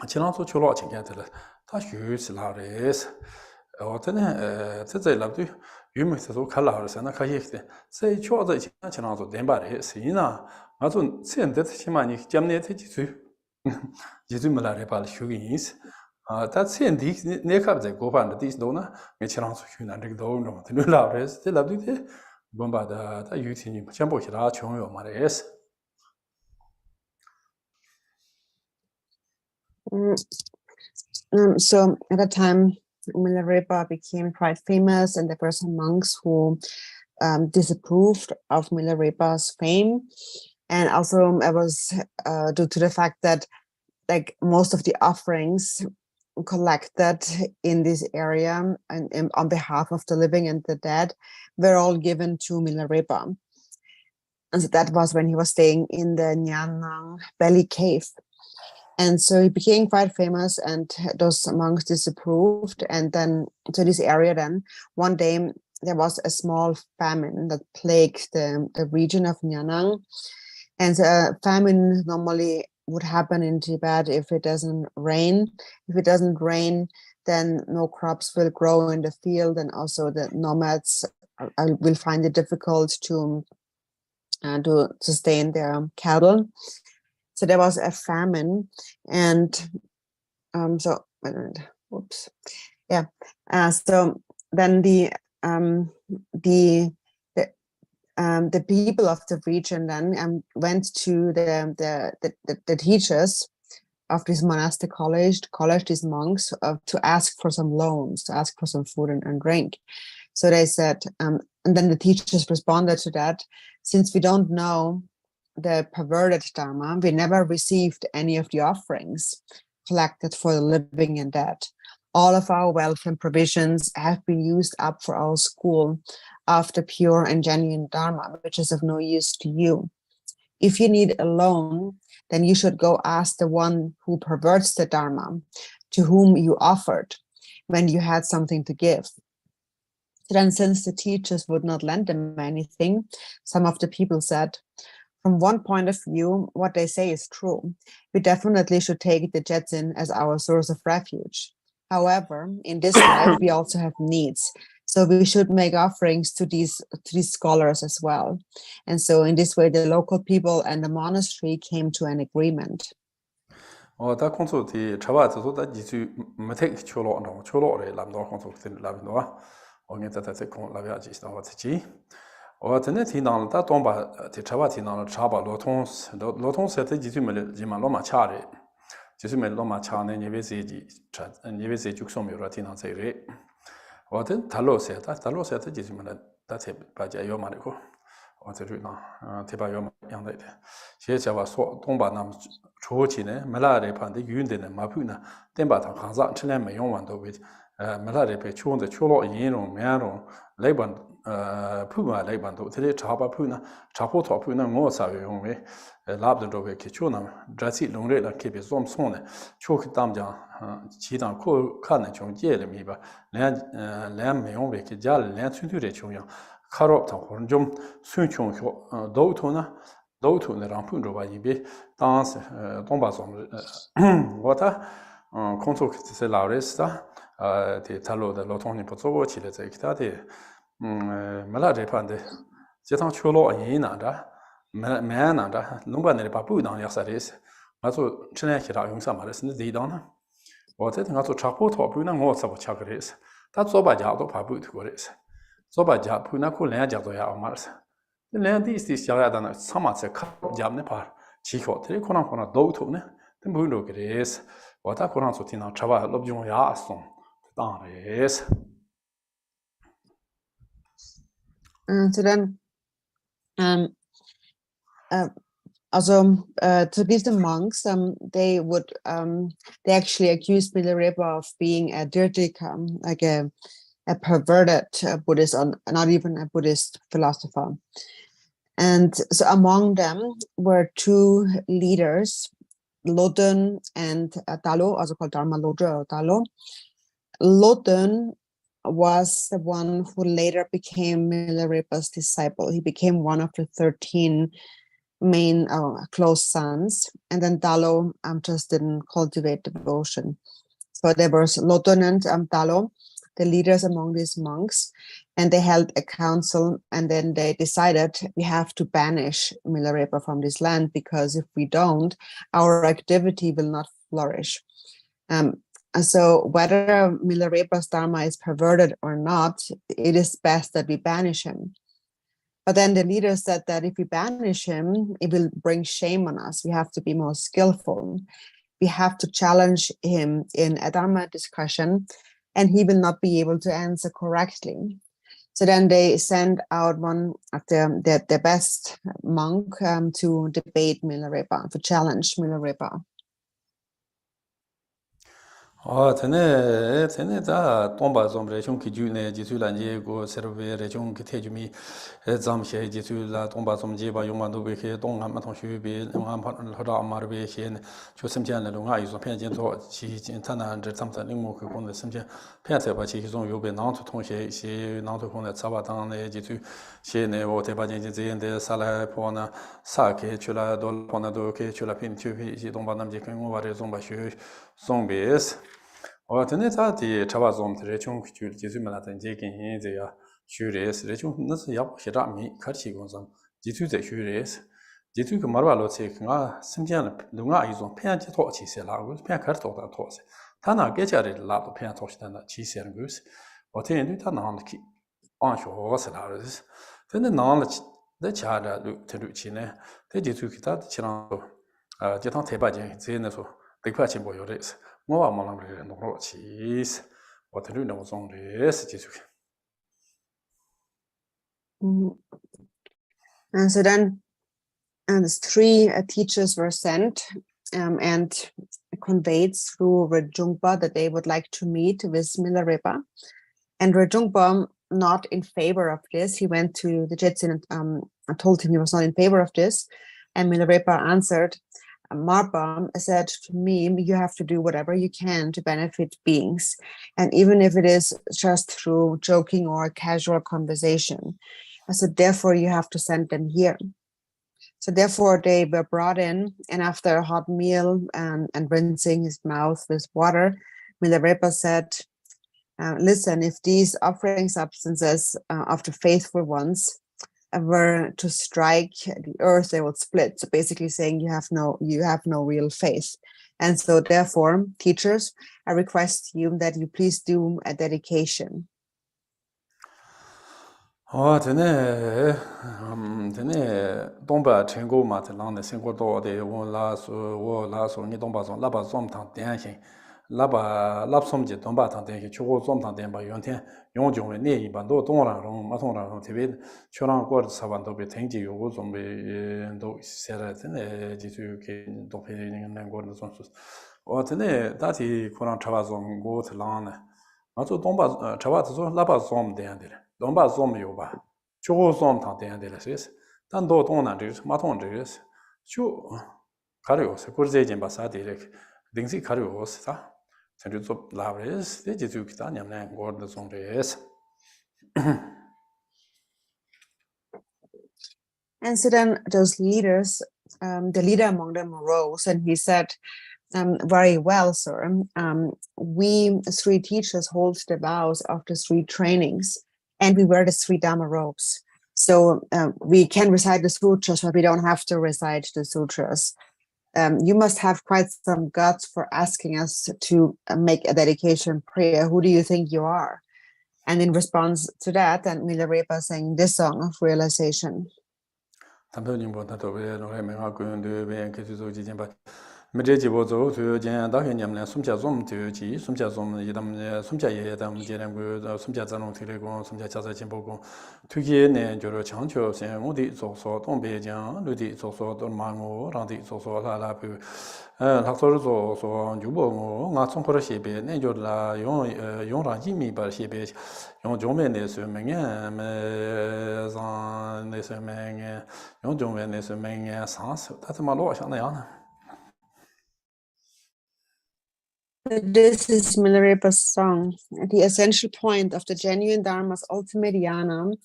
经常做秋老些看在了，他学是哪的是，我真的在那对，有没是做看老的是那可以的，在秋在经常做点把的是呢，我做现在起码你今年才几岁。지주 말레바 휴기스 다 센디 네카제 고반데 디스도나 메치랑스 휴난데 도노 들라레스 들라비데 bom바다 다 유티니 전부시라穷有 말레스 So at that time Milarepa became quite famous and there were some monks who disapproved of Milarepa's fame. And also it was due to the fact that like most of the offerings collected in this area and on behalf of the living and the dead were all given to Milarepa. And so that was when he was staying in the Nyanang Valley Cave. And so he became quite famous and those monks disapproved. And then to this area then, one day there was a small famine that plagued the region of Nyanang. And famine normally would happen in Tibet if it doesn't rain. If it doesn't rain, then no crops will grow in the field, and also the nomads will find it difficult to sustain their cattle. So there was a famine, and so then the people of the region then went to the teachers of this monastic college, these monks, to ask for some loans, to ask for some food and drink. So they said, and then the teachers responded to that, since we don't know the perverted dharma, we never received any of the offerings collected for the living and dead. All of our wealth and provisions have been used up for our school of the pure and genuine dharma, which is of no use to you. If you need a loan, then you should go ask the one who perverts the dharma, to whom you offered when you had something to give. Then, since the teachers would not lend them anything, some of the people said, from one point of view, what they say is true. We definitely should take the Jetsin as our source of refuge. However, in this life, we also have needs. So we should make offerings to these scholars as well. And so in this way, the local people and the monastery came to an agreement. So then, to these monks, they actually accused Milarepa of being a dirty, like a perverted Buddhist, or not even a Buddhist philosopher. And so among them were two leaders, Lodun and Talo, also called Dharma Lodra or Talo. Lodun was the one who later became Milarepa's disciple. He became one of the 13 main close sons, and then Talo just didn't cultivate devotion. So there was Lodun and Talo, the leaders among these monks, and they held a council, and then they decided we have to banish Milarepa from this land, because if we don't, our activity will not flourish. So whether Milarepa's dharma is perverted or not, it is best that we banish him. But then the leader said that if we banish him, it will bring shame on us. We have to be more skillful. We have to challenge him in a dharma discussion, and he will not be able to answer correctly. So then they sent out one of their best monk to debate Milarepa, to challenge Milarepa. tene da tomba zom rechung ki ju ne jisu la je go serve rechung ki te ju mi zam she jisu la tomba zom je ba yong ma do be ke dong ma thong shu be ngam pa la da ma be she ne chu sim jian le lu nga yu zo pian jian zuo qi jin tan nan zhe zam zhen ling mo ke gong de sim jian pian ce ba qi zong yu be nang tu tong she xi nang tu gong de ca ba dang ne jisu she ne wo te ba jian jian zian de sa lai po na sa ke chu la do po na do ke chu la pin chu pi ji dong ba nam ji ken wo ba re zong ba shu zong be tene di chaba zom tere chung chu jisu mala tan je kin yin ze ya shu res re chung nas yap shi ra mi kar chi gong zam jisu ze shu res jisu ke marwa lo che nga sim jian lu nga yi zong pian ji to chi se la gu pian kar to da to se ta na ge cha re la to pian to shi da chi se gu se ten du ta na ki an shu se la res tene na la de cha da lu te lu chi ne te jisu ki ta chi ran je tang te ba jin ze ne so de pa chen bo yo res mo ma lang re no ro chi wa te lu no zong re se jisu. And so then three teachers were sent and conveyed through Rajungpa that they would like to meet with Milarepa. And Rajungpa, not in favor of this, he went to the Jetsin and told him he was not in favor of this. And Milarepa answered, Marpa said to me, you have to do whatever you can to benefit beings. And even if it is just through joking or casual conversation. So therefore you have to send them here. So therefore they were brought in, and after a hot meal and rinsing his mouth with water, Milarepa said, listen, if these offering substances of the faithful ones were to strike the earth, they would split. So basically saying you have no real faith. And so therefore, teachers, I request you that you please do a dedication. tene dongba chengo ma te lang de singko do de wo la so ni dongba zong la ba zom tang dian xin la ba lap som ji dongba tang dian xin chu go zom tang dian ba yon tian yong jong le ne yi ban do dong ran rong ma tong ran rong te be chu rang guo sa ban do be teng ji yo go zong be do se ra tene ji tu ke do pe ni nan guo de zong su tene da ti ku rang cha ba zong go te lang ne ma zo dongba cha ba zo la ba zom dian de dongba zom yo ba chu go zom tang dian de le se dan do dong nan zhe ma tong zhe chu ka rio se ku zhe jin ba sa de le ding si ka rio se ta chen ju zo la res de ji zu ki ta nyam ne go de zong res. And so then those leaders, the leader among them rose and he said, very well, sir. We three teachers hold the vows of the three trainings, and we wear the three Dharma robes. So we can recite the sutras, but we don't have to recite the sutras. You must have quite some guts for asking us to make a dedication prayer. Who do you think you are? And in response to that, and Milarepa sang this song of realization. Mede ji bo zo tu jian da hen nyam ne sum jia zom tu ji sum jia zom yi dam sum jia ye dam je ren gu sum jia zan long ti le gong sum jia jia zai jin bo gong tu ji ne jo ro chang qiu xian wu di zo so dong bei jiang lu di zo so dong ma ngo rang di zo so la la bu la so zo so ju bo ngo nga song ko re xie bei ne jo la yong rang ji mi ba xie bei yong zhong mei ne su meng yan me zang ne su meng yan yong zhong mei ne su meng yan sang su ta ma lo xiang na yang na. This is Milarepa's song, the essential point of the genuine Dharma's ultimate jnana,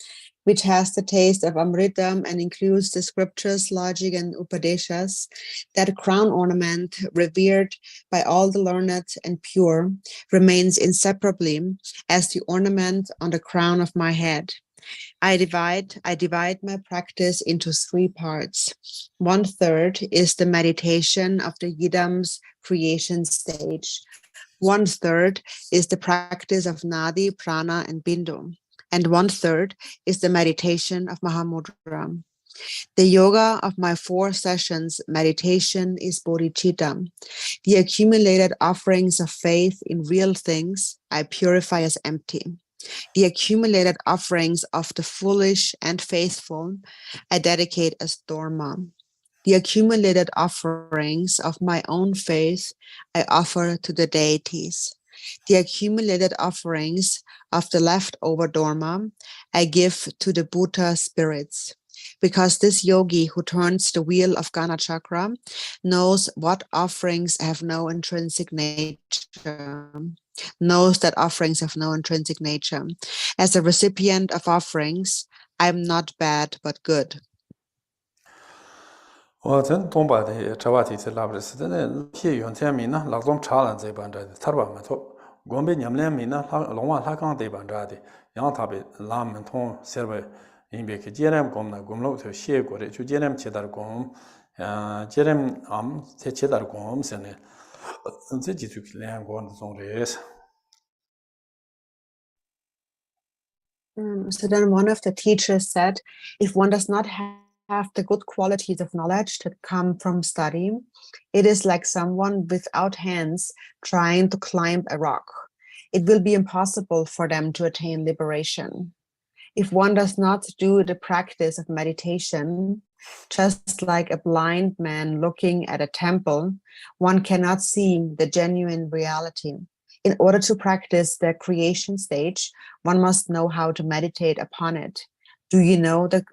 which has the taste of Amritam and includes the scriptures, logic, and Upadeshas, that crown ornament, revered by all the learned and pure, remains inseparably as the ornament on the crown of my head. I divide my practice into three parts. 1/3 is the meditation of the Yidam's creation stage. 1/3 is the practice of Nadi, Prana, and Bindu. And 1/3 is the meditation of Mahamudra. The yoga of my 4 sessions meditation is bodhicitta. The accumulated offerings of faith in real things I purify as empty. The accumulated offerings of the foolish and faithful I dedicate as dharma. The accumulated offerings of my own faith I offer to the deities. The accumulated offerings of the leftover dharma I give to the Buddha spirits. Because this yogi who turns the wheel of Gana Chakra knows what offerings have no intrinsic nature, knows that offerings have no intrinsic nature. As a recipient of offerings, I am not bad but good. 전 동바데 자와티 라브스데 피윤템이나 라좀 차란제 반자데 타르바마토 곰베 냠렘이나 롱와 라강데 반자데 양타베 라멘통 서버 인베케 제렘 곰나 곰로서 시에고레 주제렘 제다르곰 제렘 암 제다르곰 세네 제지축레한 고는 송레스. So then one of the teachers said, if one does not have the good qualities of knowledge that come from study, it is like someone without hands trying to climb a rock. It will be impossible for them to attain liberation. If one does not do the practice of meditation, just like a blind man looking at a temple, one cannot see the genuine reality. In order to practice the creation stage, one must know how to meditate upon it. Do you know the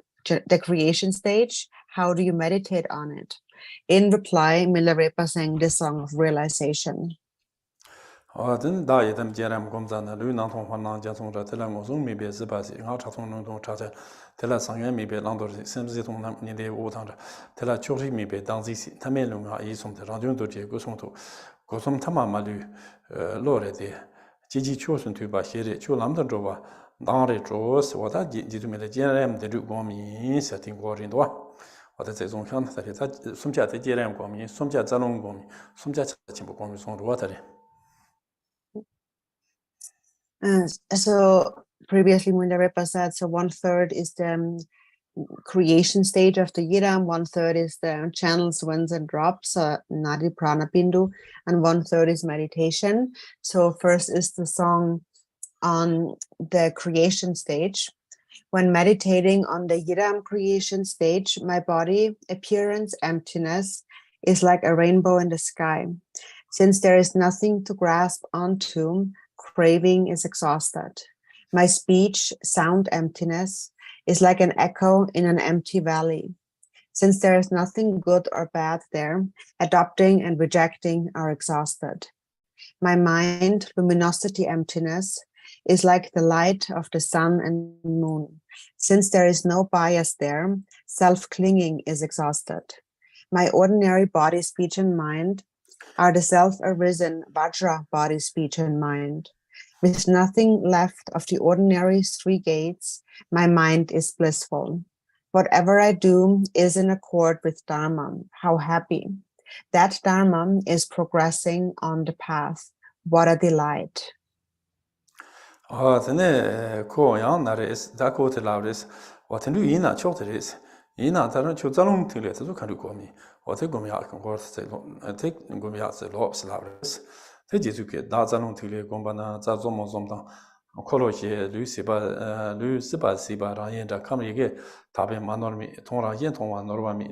creation stage? How do you meditate on it? In reply, Milarepa sang this song of realization. 든 다이담 제람 검자나 류난통 환난 자송자 telangosung 미베 스바시 nga chathong nong chacha tela sangye mibe langdor semzi tong nam ni de wo tang tela chori mibe dangzi si tamelung ha yi som de rangyon dorje go som to go som tama malu lore de jiji chosun tu ba here chu lam dan ba dang re jos wa da ji tu me de jeram de ru go mi sa ting go rin do wa da zai zong kan ta som cha de jeram go mi som cha zalong go mi som cha chi bo go mi song ro ta de. So previously Milarepa said, so 1/3 is the creation stage of the Yidam, 1/3 is the channels, winds and drops, Nadi Prana Bindu, and 1/3 is meditation. So first is the song on the creation stage. When meditating on the Yidam creation stage, my body, appearance, emptiness is like a rainbow in the sky. Since there is nothing to grasp onto, craving is exhausted. My speech, sound emptiness, is like an echo in an empty valley. Since there is nothing good or bad there, adopting and rejecting are exhausted. My mind, luminosity emptiness, is like the light of the sun and moon. Since there is no bias there, self-clinging is exhausted. My ordinary body, speech, and mind are the self-arisen Vajra body, speech, and mind. With nothing left of the ordinary three gates, my mind is blissful. Whatever I do is in accord with Dharma. How happy. That Dharma is progressing on the path. What a delight. Tene ko yang nares da ko te laures wa tenu ina chotris ina taran chu zalong tile tu kan ko mi wa te go mi ha kan ko te go mi ha se lo laures te ji ke da zalong tile go bana za zo mo zom da ko lo ye lu si ba ra yin da kam ye ge ta be manor mi tong ra yin tong wa nor ba mi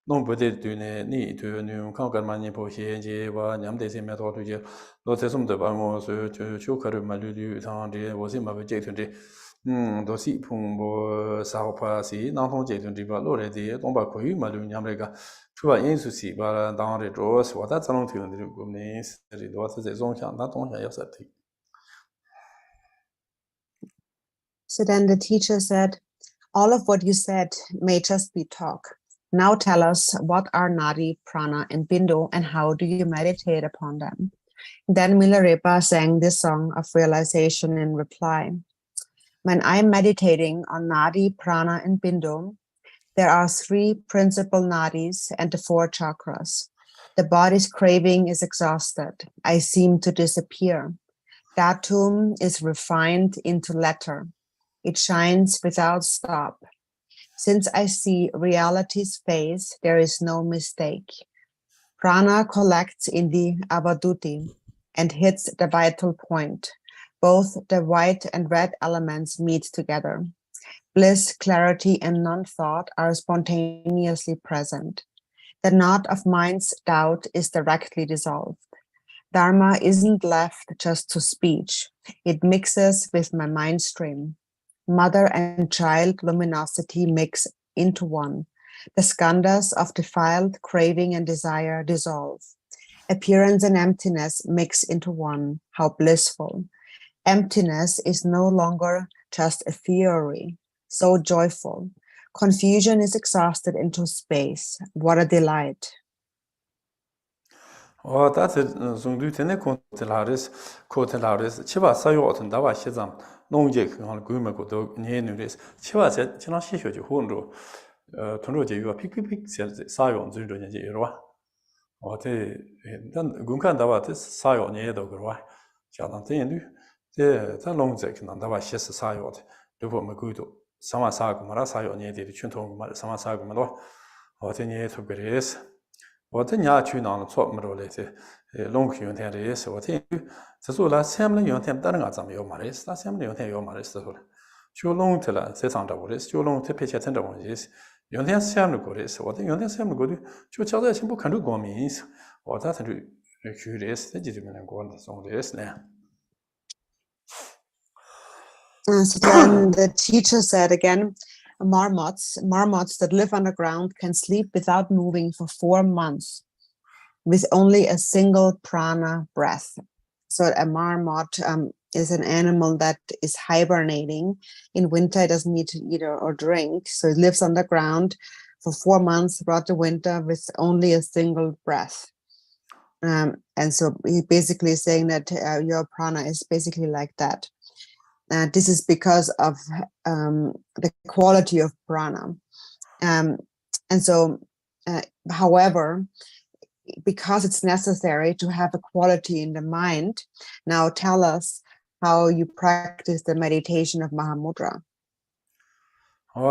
non bode de ne ni de nu kan kan man ni po ye je wa nyam de se me to tu je lo te som de ba ngo so chu ka ru ma lu lu tang de wo si ma be je tu de do si phung bo sa ho pa si na thong je tu de ba lo re de tong ba ko yu ma lu nyam re ga chu ba yin su si ba dang re ro so da zang long tu de gu ne ri do se zong xiang da tong xiang yao sa ti. So then the teacher said, all of what you said may just be talk. Now tell us what are Nadi, Prana, and Bindu, and how do you meditate upon them? Then Milarepa sang this song of realization in reply. When I'm meditating on Nadi, Prana, and Bindu, there are three principal Nadis and the 4 chakras. The body's craving is exhausted. I seem to disappear. Datum is refined into letter. It shines without stop. Since I see reality's face, there is no mistake. Prana collects in the avaduti and hits the vital point. Both the white and red elements meet together. Bliss, clarity, and non-thought are spontaneously present. The knot of mind's doubt is directly dissolved. Dharma isn't left just to speech. It mixes with my mind stream. Mother and child luminosity mix into one. The skandhas of defiled craving and desire dissolve. Appearance and emptiness mix into one. How blissful. Emptiness is no longer just a theory. So joyful. Confusion is exhausted into space. What a delight. that's it. Zungdu tene kotelaris, chiva sayo and dava shizam, longjek on gumago, nienuris, chiva said, Chinashisho, Hundu, Tunroji, you are pick sayo on Zundu, or te then Gunkan dava is sayo niedo groi, Chadantin, the longjek and dava shis sayo, Dupo Magudo, Sama Sagumara sayo niedi, Chunto, Sama Sagumalo, or ten years to Beres. 我的伢去那做么着嘞？这龙去用天的是我听，这说了三门用天，当然俺咱们有嘛嘞？那三门用天有嘛嘞？是说了，就龙去了，这上着我嘞，就龙去配些成着我嘞，用天三门过嘞是，我的用天三门过的，就交代全部看着光明是，我他成就去嘞是，这就是没能过了，送嘞是呢。 So then the teacher said again, marmots that live underground can sleep without moving for 4 months with only a single prana breath. So a marmot is an animal that is hibernating. In winter, it doesn't need to eat or drink. So it lives underground for 4 months throughout the winter with only a single breath. And so he basically is saying that your prana is basically like that. This is because of the quality of prana. And so, however, because it's necessary to have a quality in the mind, now tell us how you practice the meditation of Mahamudra.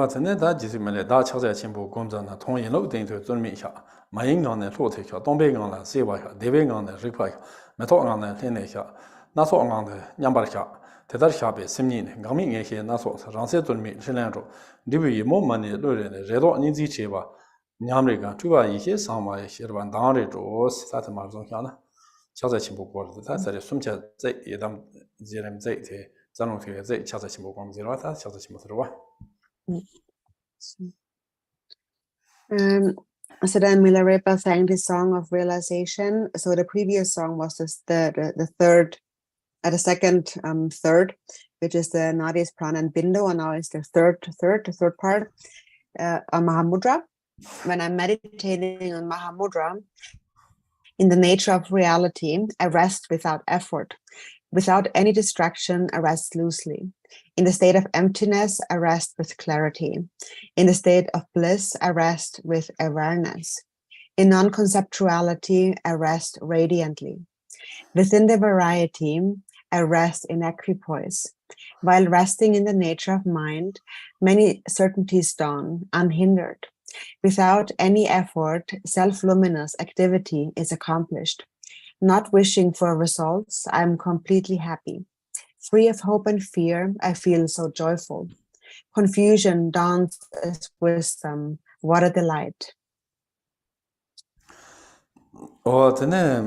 真的，他就是没来大桥在进步工作呢，同一路顶头准备下，马英港呢落头下，东北港呢西瓦下，台北港呢日坡下，没错港呢天内下，那错港呢两百下。 在这下边10年，我们那些那说是让些准备是两种，你比某么的路人的热到你自己吧，你们那个主要一些上嘛一些吧，当然做是他他妈中下呢，现在进步过了，他这里顺便在一档这人在的，这种这个在现在进步光这了，他现在进步是吧？So then Milarepa sang the song of realization. So the previous song was the third. The second third, which is the Nadis, Prana, and Bindo, and now is the third part, on Mahamudra. When I'm meditating on Mahamudra, in the nature of reality, I rest without effort. Without any distraction, I rest loosely. In the state of emptiness, I rest with clarity. In the state of bliss, I rest with awareness. In non-conceptuality, I rest radiantly. Within the variety, I rest in equipoise. While resting in the nature of mind, many certainties dawn, unhindered. Without any effort, self-luminous activity is accomplished. Not wishing for results, I am completely happy. Free of hope and fear, I feel so joyful. Confusion dawns as wisdom. What a delight. 我真的，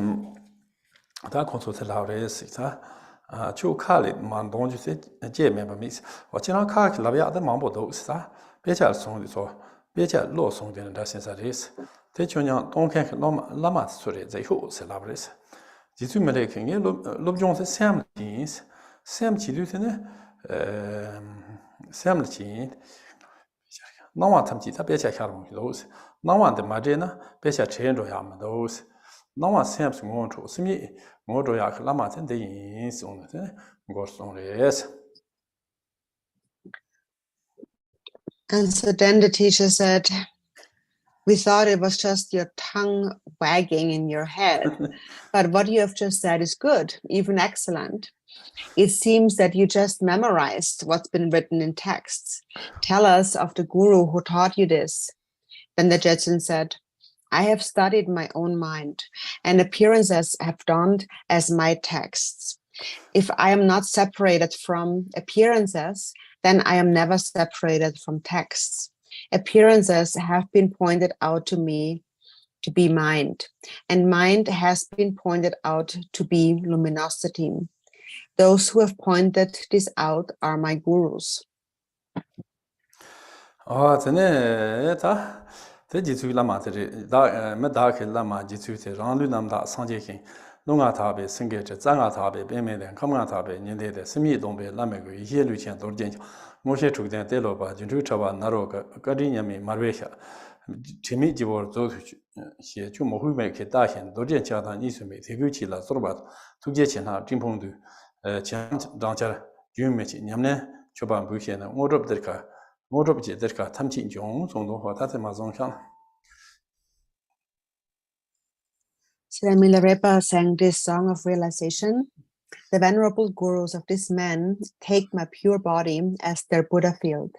他工作在老的是他。 就看了蛮多就是见面吧，没事。我经常看那边的忙不都是啥？别家送的说，别家老送的人他现在的是，这就让东看那么出来最后是那不的是。就是没来看，人陆中是3年，3期就是呢，3年，那晚他们其他别家看了都是，那晚的嘛这呢，别家车着呀嘛都是。 那晚3是我做，是米我做呀，那嘛真的影响了，真我送的也是。 And so then the teacher said, we thought it was just your tongue wagging in your head, but what you have just said is good, even excellent. It seems that you just memorized what's been written in texts. Tell us of the guru who taught you this. Then the Jetsun said, I have studied my own mind, and appearances have dawned as my texts. If I am not separated from appearances, then I am never separated from texts. Appearances have been pointed out to me to be mind, and mind has been pointed out to be luminosity. Those who have pointed this out are my gurus. 전에 다 대지수 라마들이 다 메다케 라마 지수테 랑루 남다 상제킨 농아타베 승계제 장아타베 배매된 감아타베 년대대 스미동베 라메고 이해류chen 돌전 모셰 축된 때로바 진주차바 나로가 까리냐미 마르베샤 재미지버 조시에 좀 모후메케 다현 도전차다 니스메 대규치라 소르바 투제친하 징봉도 장장자 유메치 냠네 초반 부시에는 오럽들까 오럽지들까 탐진종 정도화 다테마종상 Sri Milarepa sang this song of realization. The venerable gurus of this man take my pure body as their Buddha field.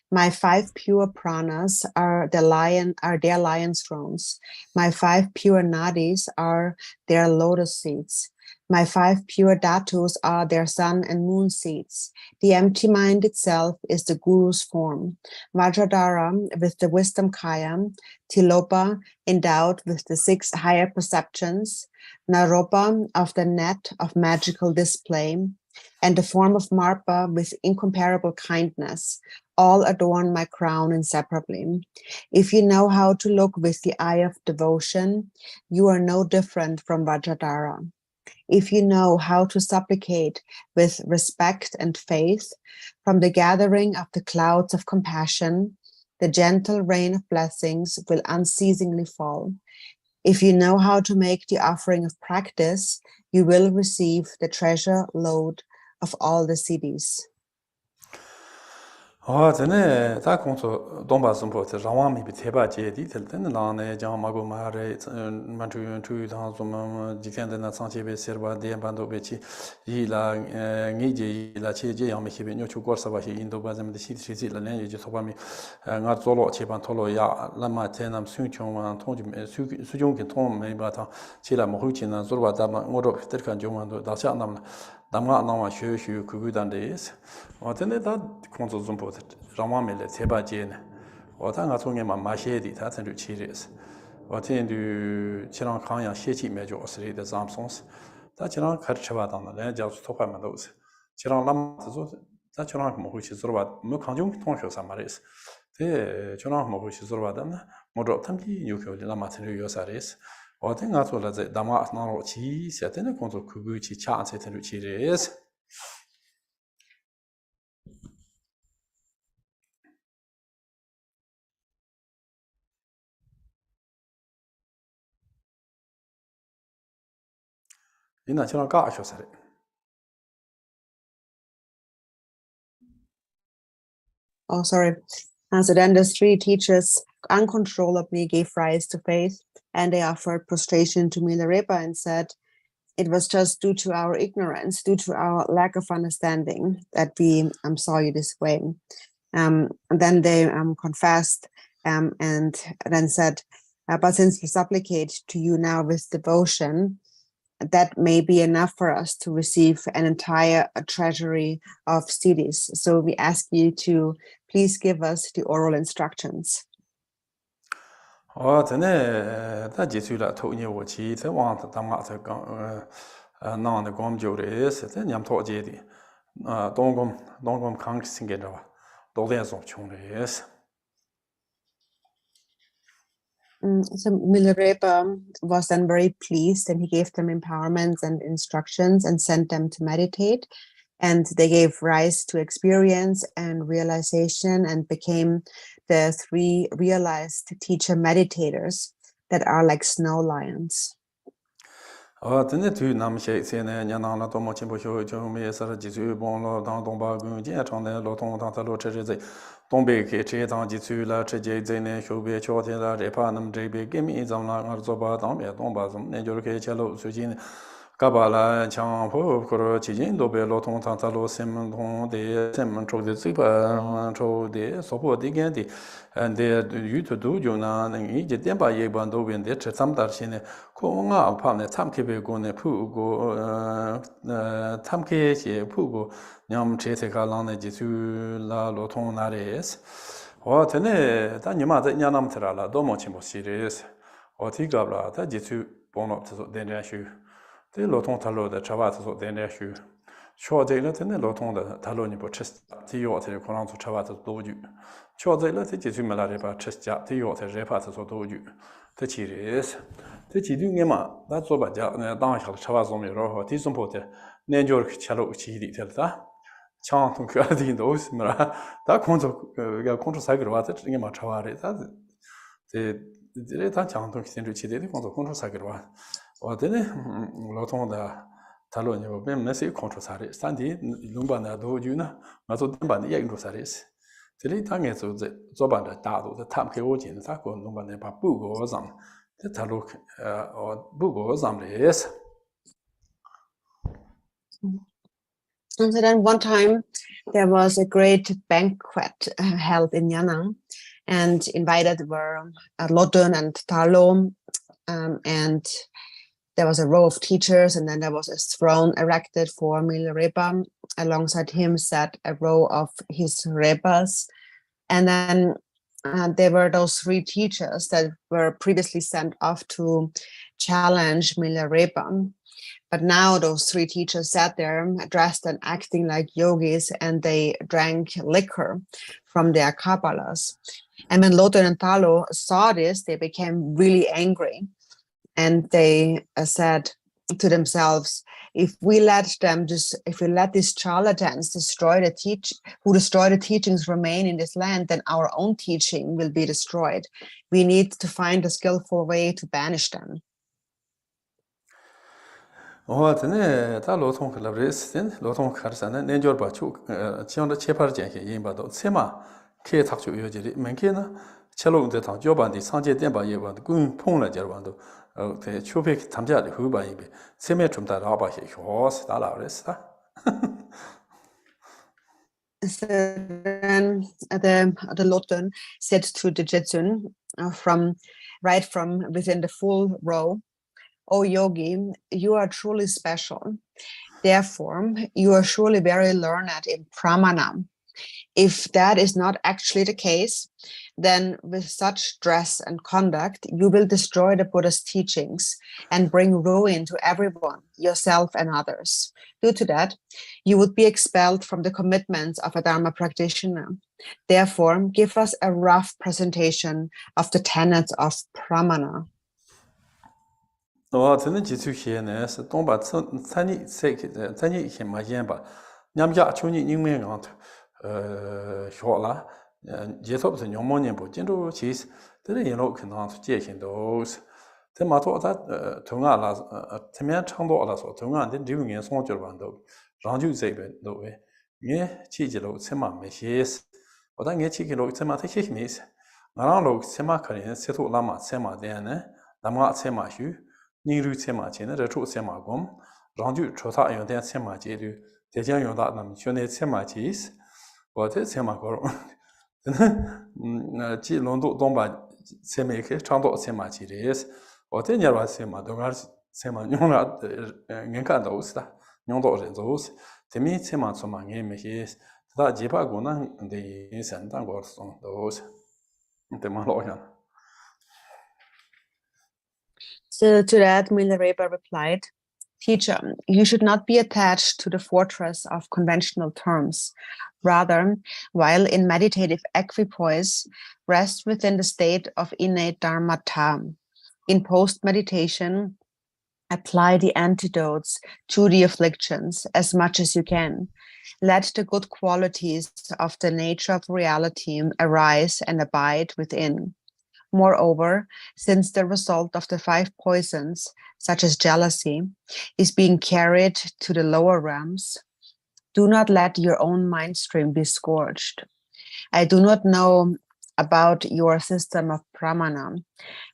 My 5 pure pranas are their lion's thrones. My 5 pure nadis are their lotus seats. My 5 pure dhatus are their sun and moon seats. The empty mind itself is the guru's form. Vajradhara with the wisdom kaya, Tilopa endowed with the 6 higher perceptions, Naropa of the net of magical display, and the form of Marpa with incomparable kindness, all adorn my crown inseparably. If you know how to look with the eye of devotion, you are no different from Vajradhara. If you know how to supplicate with respect and faith, from the gathering of the clouds of compassion, the gentle rain of blessings will unceasingly fall. If you know how to make the offering of practice, you will receive the treasure load of all the cities. 전에 다 공소 동바선포트 라와미 비테바제디 될때는 나네 장마고 마레 만투연 투유당 좀 지ken데나 상체베 서바 대반도베치 이라 니제 이라 체제 양메히베 뇨초고서바시 인도바zam데 시티시라네 이제 소바미 nga zolo cheban tolo ya lama tenam sunchongwan 통지 수종게 통메바타 치라 모후치나 zor바다 모로 terkan jongwan도 다시 남나 담가 나와 쉬쉬 그구단데스 어ten데 다 공소 좀 보트 라마멜레 세바제네 어탄가 총에만 마셰디 다선주 치레스 어텐두 지랑 강양 시치 메조스리데 잠송스 다 지랑 카르차바다나 자수 토파만도스 지랑 람도 다 지랑 모후치 zor바 뭐 강종 통쇼사 마레스 데 지랑 모후치 zor바다나 모로 탐기 요교리 라마트르 요사레스 어텐가 솔라제 담아 나로 치 세테네 공소 그구치 차세테르 치레스 이나 지랑 가쇼사레 Oh, sorry. And so then the 3 teachers uncontrollably gave rise to faith, and they offered prostration to Milarepa and said, it was just due to our ignorance, due to our lack of understanding that we saw you this way. And then they confessed and then said, but since we supplicate to you now with devotion, that may be enough for us to receive an entire treasury of cities. So we ask you to please give us the oral instructions. 전에 다 지수라 토니오치 대왕 담마서 나는 검조레스 냠토제디 동검 강신게라 도대서 총레스 So Milarepa was then very pleased, and he gave them empowerments and instructions and sent them to meditate. And they gave rise to experience and realization and became the 3 realized teacher meditators that are like snow lions. 근데 두 남셰 세네 냐나나 도모 침보쇼 좀에서 지수 본로 당 동바군 제창네 로통 당타로 체제제 동베케 제당 지수라 체제제네 쇼베 초테라 레파남 제베 게미 잠나 가르조바 당베 동바좀 내저렇게 첼로 수진 가발라 창포 코로 지진도베 로통 당타로 셈동데 셈 초데 지바 초데 소포디게디 and 유튜브 조나는 이제 템바 예반도 벤데 참다르시네 공아 파네 참케베고네 푸고 참케시 푸고 냠 제세가랑네 지수라 로통나레스 어테네 다니마데 냐남트라라 도모치모시레스 Otigabla, that Jitu born up to the Neshu. The Loton Talo, the Chavatas, the Neshu. Sure, they let in the Loton, the Taloni, but chest, the yacht, the Koran to Chavatas Doju. Sure, they let it Jitu Milarepa, chest, the yacht, the Repatas or Doju. The Chiris. The Chidungema, that's all about Danshal Chavazom Roho, Tisumpote, Nenjor Chalo Chidi Telta. Chant on Kurdi those, Mara, that contra Sagravat, Ringema Chavari, that the chant on Chidi, contra Sagravat. Or then Loton da Talon, Ben Messi contra Saris, Sandy, Lumbana Dojuna, Mazodimban Yagnosaris. The late tongue is the Zobanda Dado, the Tamke Ojin, Taco, Lumbane Papugo or Zam, the Taluk or Bugo or Zam, yes. And so then one time there was a great banquet held in Yanang, and invited were Lodun and Talom, and there was a row of teachers, and then there was a throne erected for Milarepa. Alongside him sat a row of his Repas, and then there were those 3 teachers that were previously sent off to challenge Milarepa. But now those 3 teachers sat there dressed and acting like yogis, and they drank liquor from their Kabbalahs. And when Lodun and Talo saw this, they became really angry. And they said to themselves, if we let these charlatans destroy who destroy the teachings remain in this land, then our own teaching will be destroyed. We need to find a skillful way to banish them. 다 로통 클럽레스든 로통 카르사는 nenjor 바추 지원의 체파르제 인바도 세마 케 탁주 요지리 men케나 첼로운데 당 조반디 상제 된바 예반도 군 퐁라 저반도 대 초백 담자리 후바이비 세메 좀다 라바시 효스 달라레스다. So then the Lodun said to the Jetsun from within the full row, "O yogi, you are truly special. Therefore, you are surely very learned in pramana. If that is not actually the case, then with such dress and conduct, you will destroy the Buddha's teachings and bring ruin to everyone, yourself and others. Due to that, you would be expelled from the commitments of a Dharma practitioner. Therefore, give us a rough presentation of the tenets of pramana." 저는 지수시에는 동바 산이 산이 힘마젠바 냠자 초니 닝명한테 쇼라 제섭서 용모년보 진로 지스 들은 연로 근한테 제신도 테마토다 동아라 테면 창도라서 동아한테 리뷰에 송절반도 랑주제베도 예 치지로 세마 메시스 어dan게 치기로 세마테 히미스 나랑로 세마카린 세토 라마 세마데네 남아 세마슈 니루 세마체는 레초 세마곰 랑주 조사 연대 세마제류 대장 연다 남 현내 세마지스 어제 세마고 지 론도 동바 세메케 창도 세마지레스 어제 녀바 세마 동아 세마 용라 겐칸도 우스다 용도 렌조스 데미 세마 소망에 메시스 다 제바고나 근데 인산당 거스 도스 데마로야. So to that, Milarepa replied, "Teacher, you should not be attached to the fortress of conventional terms. Rather, while in meditative equipoise, rest within the state of innate dharmata. In post-meditation, apply the antidotes to the afflictions as much as you can. Let the good qualities of the nature of reality arise and abide within. Moreover, since the result of the 5 poisons, such as jealousy, is being carried to the lower realms, do not let your own mind stream be scorched. I do not know about your system of pramana,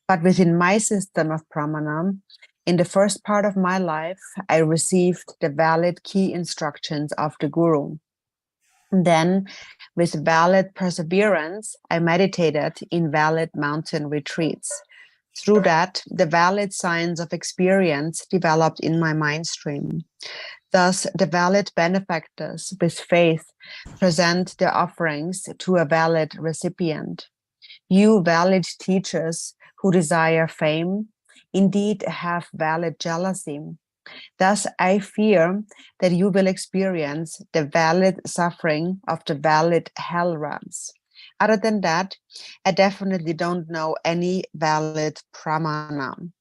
but within my system of pramana, in the first part of my life, I received the valid key instructions of the Guru. Then, with valid perseverance, I meditated in valid mountain retreats. Through that, the valid signs of experience developed in my mind stream. Thus, the valid benefactors with faith present their offerings to a valid recipient. You valid teachers who desire fame indeed have valid jealousy. Thus, I fear that you will experience the valid suffering of the valid hell realms. Other than that, I definitely don't know any valid pramana.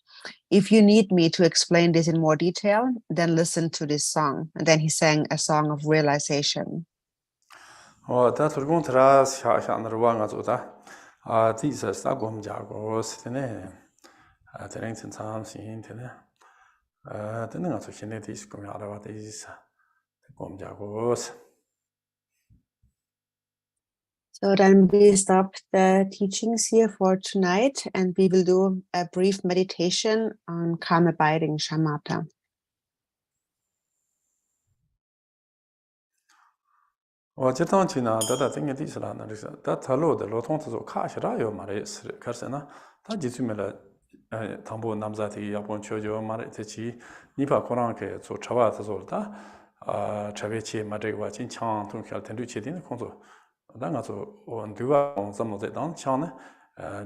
If you need me to explain this in more detail, then listen to this song. And then he sang a song of realization. 다 turgun tras 샤샤너와 가조다. 디서 사곰 자고 스네. 드랭슨 참신 되네. 되는 가서 신내 디스코미 알아봐 디스. 곰 자고. So then we stop the teachings here for tonight, and we will do a brief meditation on calm abiding shamatha. 어쨌든 지나 다다 생게 디스라나 그래서 다 탈로데 로통도 카시라요 말에 그래서나 다 지수면에 담보 남자들이 야본 초조 말에 대치 니파 코랑게 저 차와서 sol다 차베치 마데와 진창 통할 텐데 체디는 공소 나가서 원두가 온섬노데 당 창네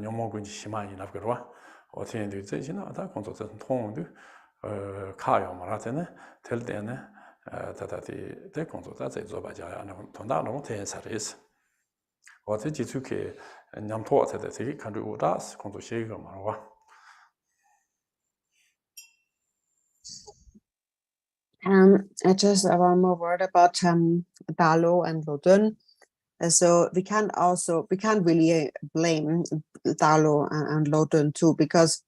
녀몽군지 심하니 나거와 어떻게 되지나 다 공소서 통도 카요 말하잖아 될 때는 다다디 대 공소다 제조바자 안에 돈다로 대사레스 어떻게 지수케 냠토어서 되게 간주우다스 공소 시가 말와 Just one more word about Dalo and Lodun. So we can't really blame Dalo and Lodun too, because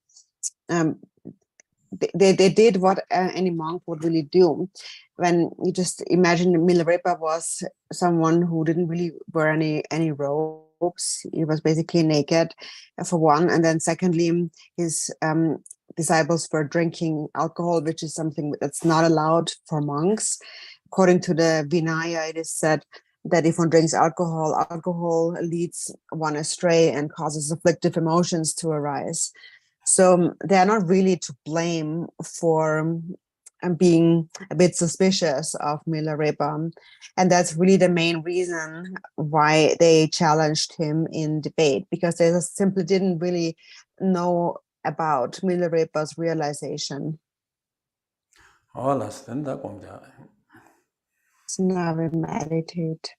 they did what any monk would really do. When you just imagine Milarepa was someone who didn't really wear any robes. He was basically naked, for one, and then secondly, his disciples were drinking alcohol, which is something that's not allowed for monks. According to the Vinaya, it is said that if one drinks alcohol, alcohol leads one astray and causes afflictive emotions to arise. So they are not really to blame for being a bit suspicious of Milarepa. And that's really the main reason why they challenged him in debate, because they just simply didn't really know about Milarepa's realization. So now we meditate.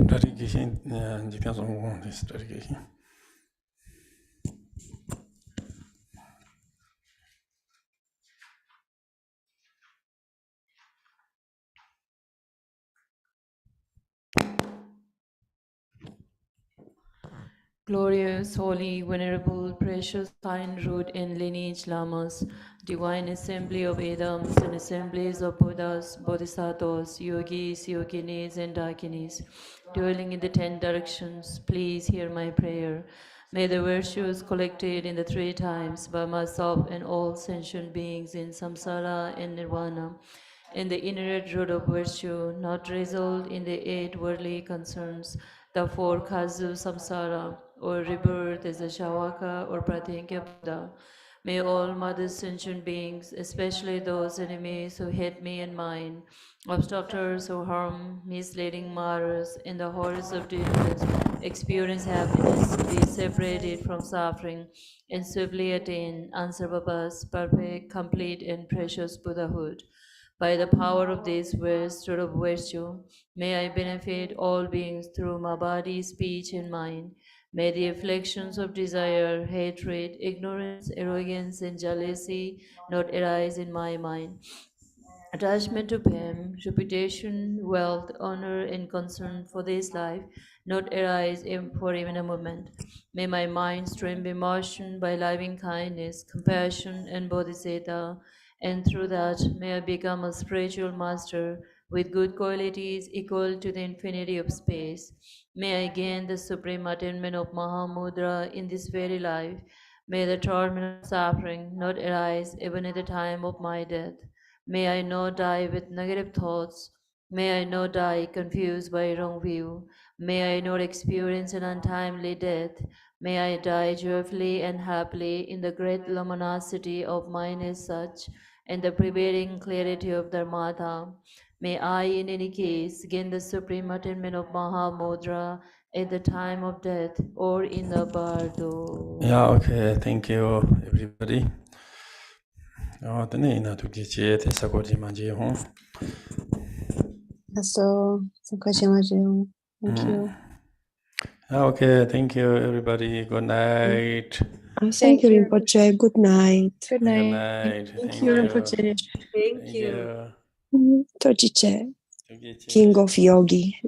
Dedication, depends on this dedication. Glorious, holy, venerable, precious, kind root and lineage lamas, divine assembly of Adams and assemblies of Buddhas, Bodhisattvas, yogis, yoginis, and dakinis, dwelling in the 10 directions, please hear my prayer. May the virtues collected in the 3 times by myself and all sentient beings in samsara and nirvana, and the inherent root of virtue, not result in the 8 worldly concerns, the 4 causes of samsara, or rebirth as a Shavaka or Pratyeka Buddha. May all mother sentient beings, especially those enemies who hate me and mine, obstructors who harm, misleading martyrs, in the horrors of demons, experience happiness, be separated from suffering, and swiftly attain Ansarvapas, perfect, complete, and precious Buddhahood. By the power of this vast root of virtue, may I benefit all beings through my body, speech, and mind. May the afflictions of desire, hatred, ignorance, arrogance, and jealousy not arise in my mind. Attachment to fame, reputation, wealth, honor, and concern for this life not arise for even a moment. May my mind stream be moistened by loving kindness, compassion, and bodhisattva, and through that may I become a spiritual master with good qualities equal to the infinity of space. May I gain the supreme attainment of Mahamudra in this very life. May the torment of suffering not arise even at the time of my death. May I not die with negative thoughts. May I not die confused by wrong view. May I not experience an untimely death. May I die joyfully and happily in the great luminosity of mind as such, and the prevailing clarity of Dharmata. May I, in any case, gain the supreme attainment of Mahamudra at the time of death or in the bardo. Yeah, okay, thank you, everybody. Thank So, thank you. Okay, thank you, everybody. Good night. Thank you, Rinpoche. Good night. Good Good night. night. Thank you, Rinpoche. Thank you. Dorjee, King of Yogi.